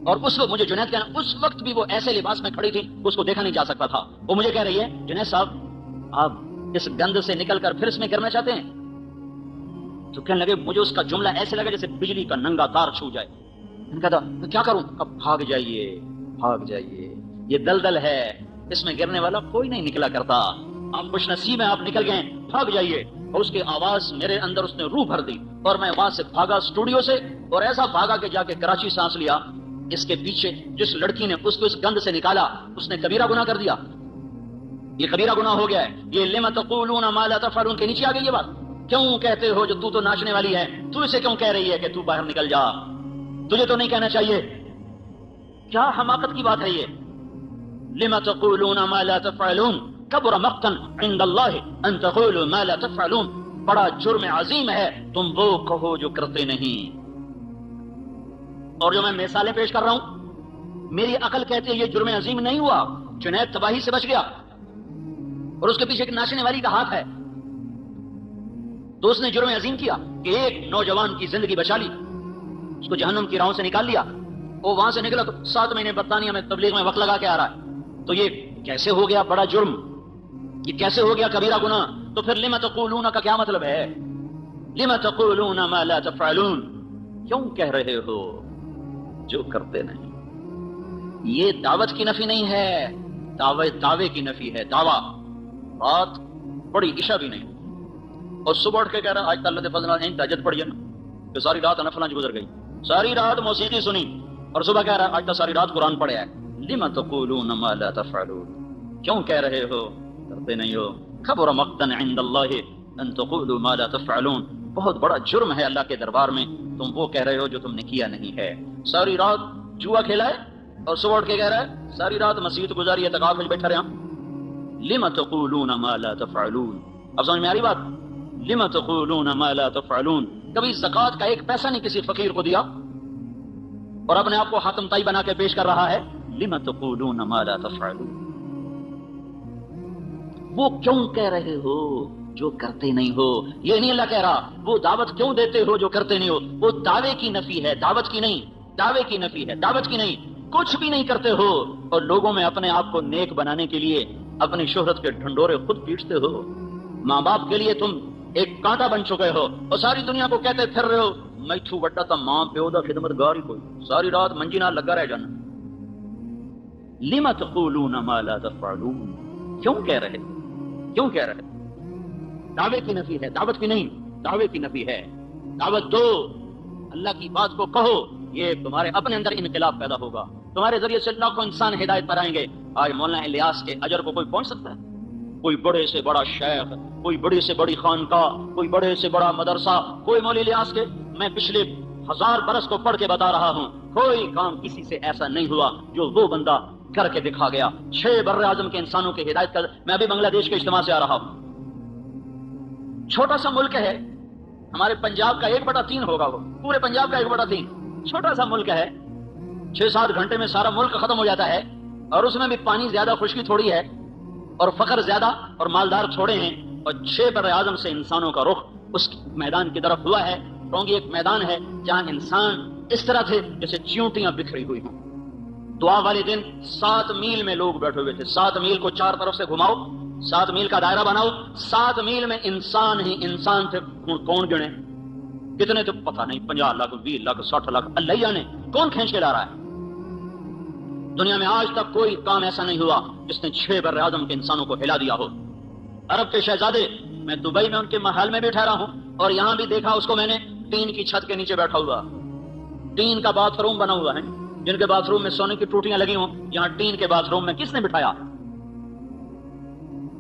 اور اس وقت مجھے جنید کہنا، اس وقت بھی وہ ایسے لباس میں کھڑی تھی اس کو دیکھا نہیں جا سکتا تھا، وہ مجھے کہہ رہی ہے جنید صاحب آپ اس گند سے نکل کر پھر اس میں گرنا چاہتے ہیں؟ تو کہنے لگے مجھے اس کا جملہ ایسے لگا جیسے بجلی کا ننگا تار چھو جائے۔ میں کہتا میں کیا کروں؟ اب بھاگ جائیے، یہ دلدل ہے، اس میں گرنے والا کوئی نہیں نکلا کرتا، آپ خوش نصیب ہیں، آپ نکل گئے، بھاگ جائیے۔ اور اس کی آواز میرے اندر اس نے روح بھر دی، اور میں وہاں سے بھاگا اسٹوڈیو سے، اور ایسا بھاگا کہ جا کے کراچی سانس لیا۔ اس کے پیچھے جس لڑکی نے اس کو اس گند سے نکالا اس نے کبیرہ گناہ کر دیا، یہ کبیرہ گناہ ہو گیا ہے۔ یہ لما تقولون ما لا تفعلون کے نیچے آ گئی یہ بات، کیوں کہتے ہو جو تو ناچنے والی ہے، تو اسے کیوں کہہ رہی ہے کہ تو باہر نکل جا، تجھے تو نہیں کہنا چاہیے؟ کیا حماقت کی بات ہے یہ؟ لما تقولون ما لا تفعلون کبر مقتا عند اللہ ان تقولوا ما لا تفعلون، بڑا جرم عظیم ہے تم وہ کہو جو کرتے نہیں۔ اور جو میں مثالیں پیش کر رہا ہوں میری عقل کہتی ہے یہ جرم عظیم نہیں ہوا، جنید تباہی سے بچ گیا، اور اس کے پیچھے ایک ناچنے والی کا ہاتھ ہے، تو اس نے جرم عظیم کیا کہ ایک نوجوان کی زندگی بچا لی، اس کو جہنم کی راہوں سے نکال لیا۔ وہ وہاں سے نکلا تو 7 مہینے برطانیہ میں تبلیغ میں وقت لگا کے آ رہا ہے، تو یہ کیسے ہو گیا بڑا جرم، یہ کیسے ہو گیا کبیرہ گناہ؟ تو پھر لما تقولون کا کیا مطلب ہے؟ لما تقولون ما لا تفعلون، کیوں کہہ رہے ہو جو کرتے نہیں؟ یہ دعوت کی نفی نہیں ہے، دعوے کی نفی ہے۔ دعویٰ رات بڑی عشاء بھی نہیں، اور صبح اٹھ کے کہہ رہا آج اللہ کے فضل سے تہجد پڑھی ہے نا، کہ ساری رات نفلاں گزر گئی، ساری رات موسیقی سنی، اور صبح کہہ رہا آج تو ساری رات قرآن پڑھا ہے۔ لم تقولون ما لا تفعلون، کیوں کہہ رہے ہو کرتے نہیں ہو؟ کبر مقتا عند اللہ ان تقولوا ما لا تفعلون، بہت بڑا جرم ہے اللہ کے دربار میں تم وہ کہہ رہے ہو جو تم نے کیا نہیں ہے۔ ساری رات جوا کھیلا ہے اور صبح اٹھ کے کہہ رہا ہے ساری رات مسجد گزاری، اعتکاف میں بیٹھا رہا۔ لم تقولون ما لا تفعلون، اب سمجھ میں آ رہی بات؟ لم تقولون ما لا تفعلون، کبھی زکوٰۃ کا ایک پیسہ نہیں کسی فقیر کو دیا اور اپنے آپ کو حاتم طائی بنا کے پیش کر رہا ہے۔ لم تقولون ما لا تفعلون، وہ کیوں کہہ رہے ہو جو کرتے نہیں ہو؟ یہ نہیں اللہ کہہ رہا وہ دعوت کیوں دیتے ہو جو کرتے نہیں ہو، وہ دعوے کی نفی ہے، دعوت کی نہیں، دعوے کی نفی ہے، دعوت کی نہیں۔ کچھ بھی نہیں کرتے ہو اور لوگوں میں اپنے آپ کو نیک بنانے کے لیے اپنی شہرت کے ڈھنڈورے خود پیٹتے ہو۔ ماں باپ کے لیے تم ایک کانٹا بن چکے ہو اور ساری دنیا کو کہتے پھر رہے ہو میتھو وڈا تا ماں پیو دا خدمتگار ہی کوئی، ساری رات منجی نال لگا رہ جانا۔ لم تقولون ما لا تفعلون، کیوں کہہ رہے، کیوں کہہ رہے؟ دعوے کی نفی ہے، دعوت کی نہیں، دعوے کی نفی ہے۔ دعوت دو، اللہ کی بات کو کہو، یہ تمہارے اپنے اندر انقلاب پیدا ہوگا، تمہارے ذریعے سے لاکھوں انسان ہدایت پر آئیں گے۔ آج مولانا الیاس کے اجر کو کوئی پہنچ سکتا ہے؟ کوئی بڑے سے بڑا شیخ، کوئی بڑی سے بڑی خانقاہ، کوئی بڑے سے بڑا مدرسہ، کوئی مولوی الیاس کے، میں پچھلے 1000 برس کو پڑھ کے بتا رہا ہوں، کوئی کام کسی سے ایسا نہیں ہوا جو وہ بندہ کر کے دکھا گیا۔ 6 بر اعظم کے انسانوں کی ہدایت کر، میں ابھی بنگلہ دیش کے اجتماع سے آ رہا ہوں، چھوٹا سا ملک ہے ہمارے پنجاب کا 1/3 ہوگا، وہ پورے پنجاب کا 1/3، چھوٹا سا ملک ہے، 6-7 گھنٹے میں سارا ملک ختم ہو جاتا ہے، اور اس میں بھی پانی زیادہ، خشکی تھوڑی ہے، اور فقر زیادہ اور مالدار چھوڑے ہیں، اور 6 بر اعظم سے انسانوں کا رخ اس میدان کی طرف ہوا ہے۔ ٹونگی ایک میدان ہے جہاں انسان اس طرح تھے جیسے چیونٹیاں بکھری ہوئی ہوں۔ دعا والے دن 7 میل میں لوگ بیٹھے ہوئے تھے، 7 میل کو 4 طرف سے گھماؤ، 7 میل کا دائرہ بناؤ، 7 میل میں انسان ہی انسان تھے۔ کون گنے کتنے تو پتہ نہیں، 50 لاکھ 20 لاکھ 60 لاکھ، اللہ جانے کون کھینچ کے لا رہا ہے۔ دنیا میں آج تک کوئی کام ایسا نہیں ہوا جس نے 6 بر اعظم کے انسانوں کو ہلا دیا ہو۔ عرب کے شہزادے، میں دبئی میں ان کے محل میں بھی ٹھہرا ہوں اور یہاں بھی دیکھا اس کو میں نے، ٹین کی چھت کے نیچے بیٹھا ہوا، ٹین کا باتھ روم بنا ہوا ہے، جن کے باتھ روم میں سونے کی ٹوٹیاں لگی ہوں، یہاں ٹین کے باتھ روم میں کس نے بٹھایا؟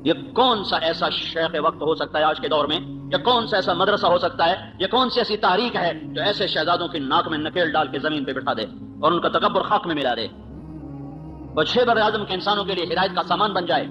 یہ کون سا ایسا شیخ وقت ہو سکتا ہے آج کے دور میں، یا کون سا ایسا مدرسہ ہو سکتا ہے، یا کون سی ایسی تحریک ہے جو ایسے شہزادوں کی ناک میں نکیل ڈال کے زمین پہ بٹھا دے اور ان کا تکبر خاک میں ملا دے اور 6 بر اعظم کے انسانوں کے لیے ہدایت کا سامان بن جائے؟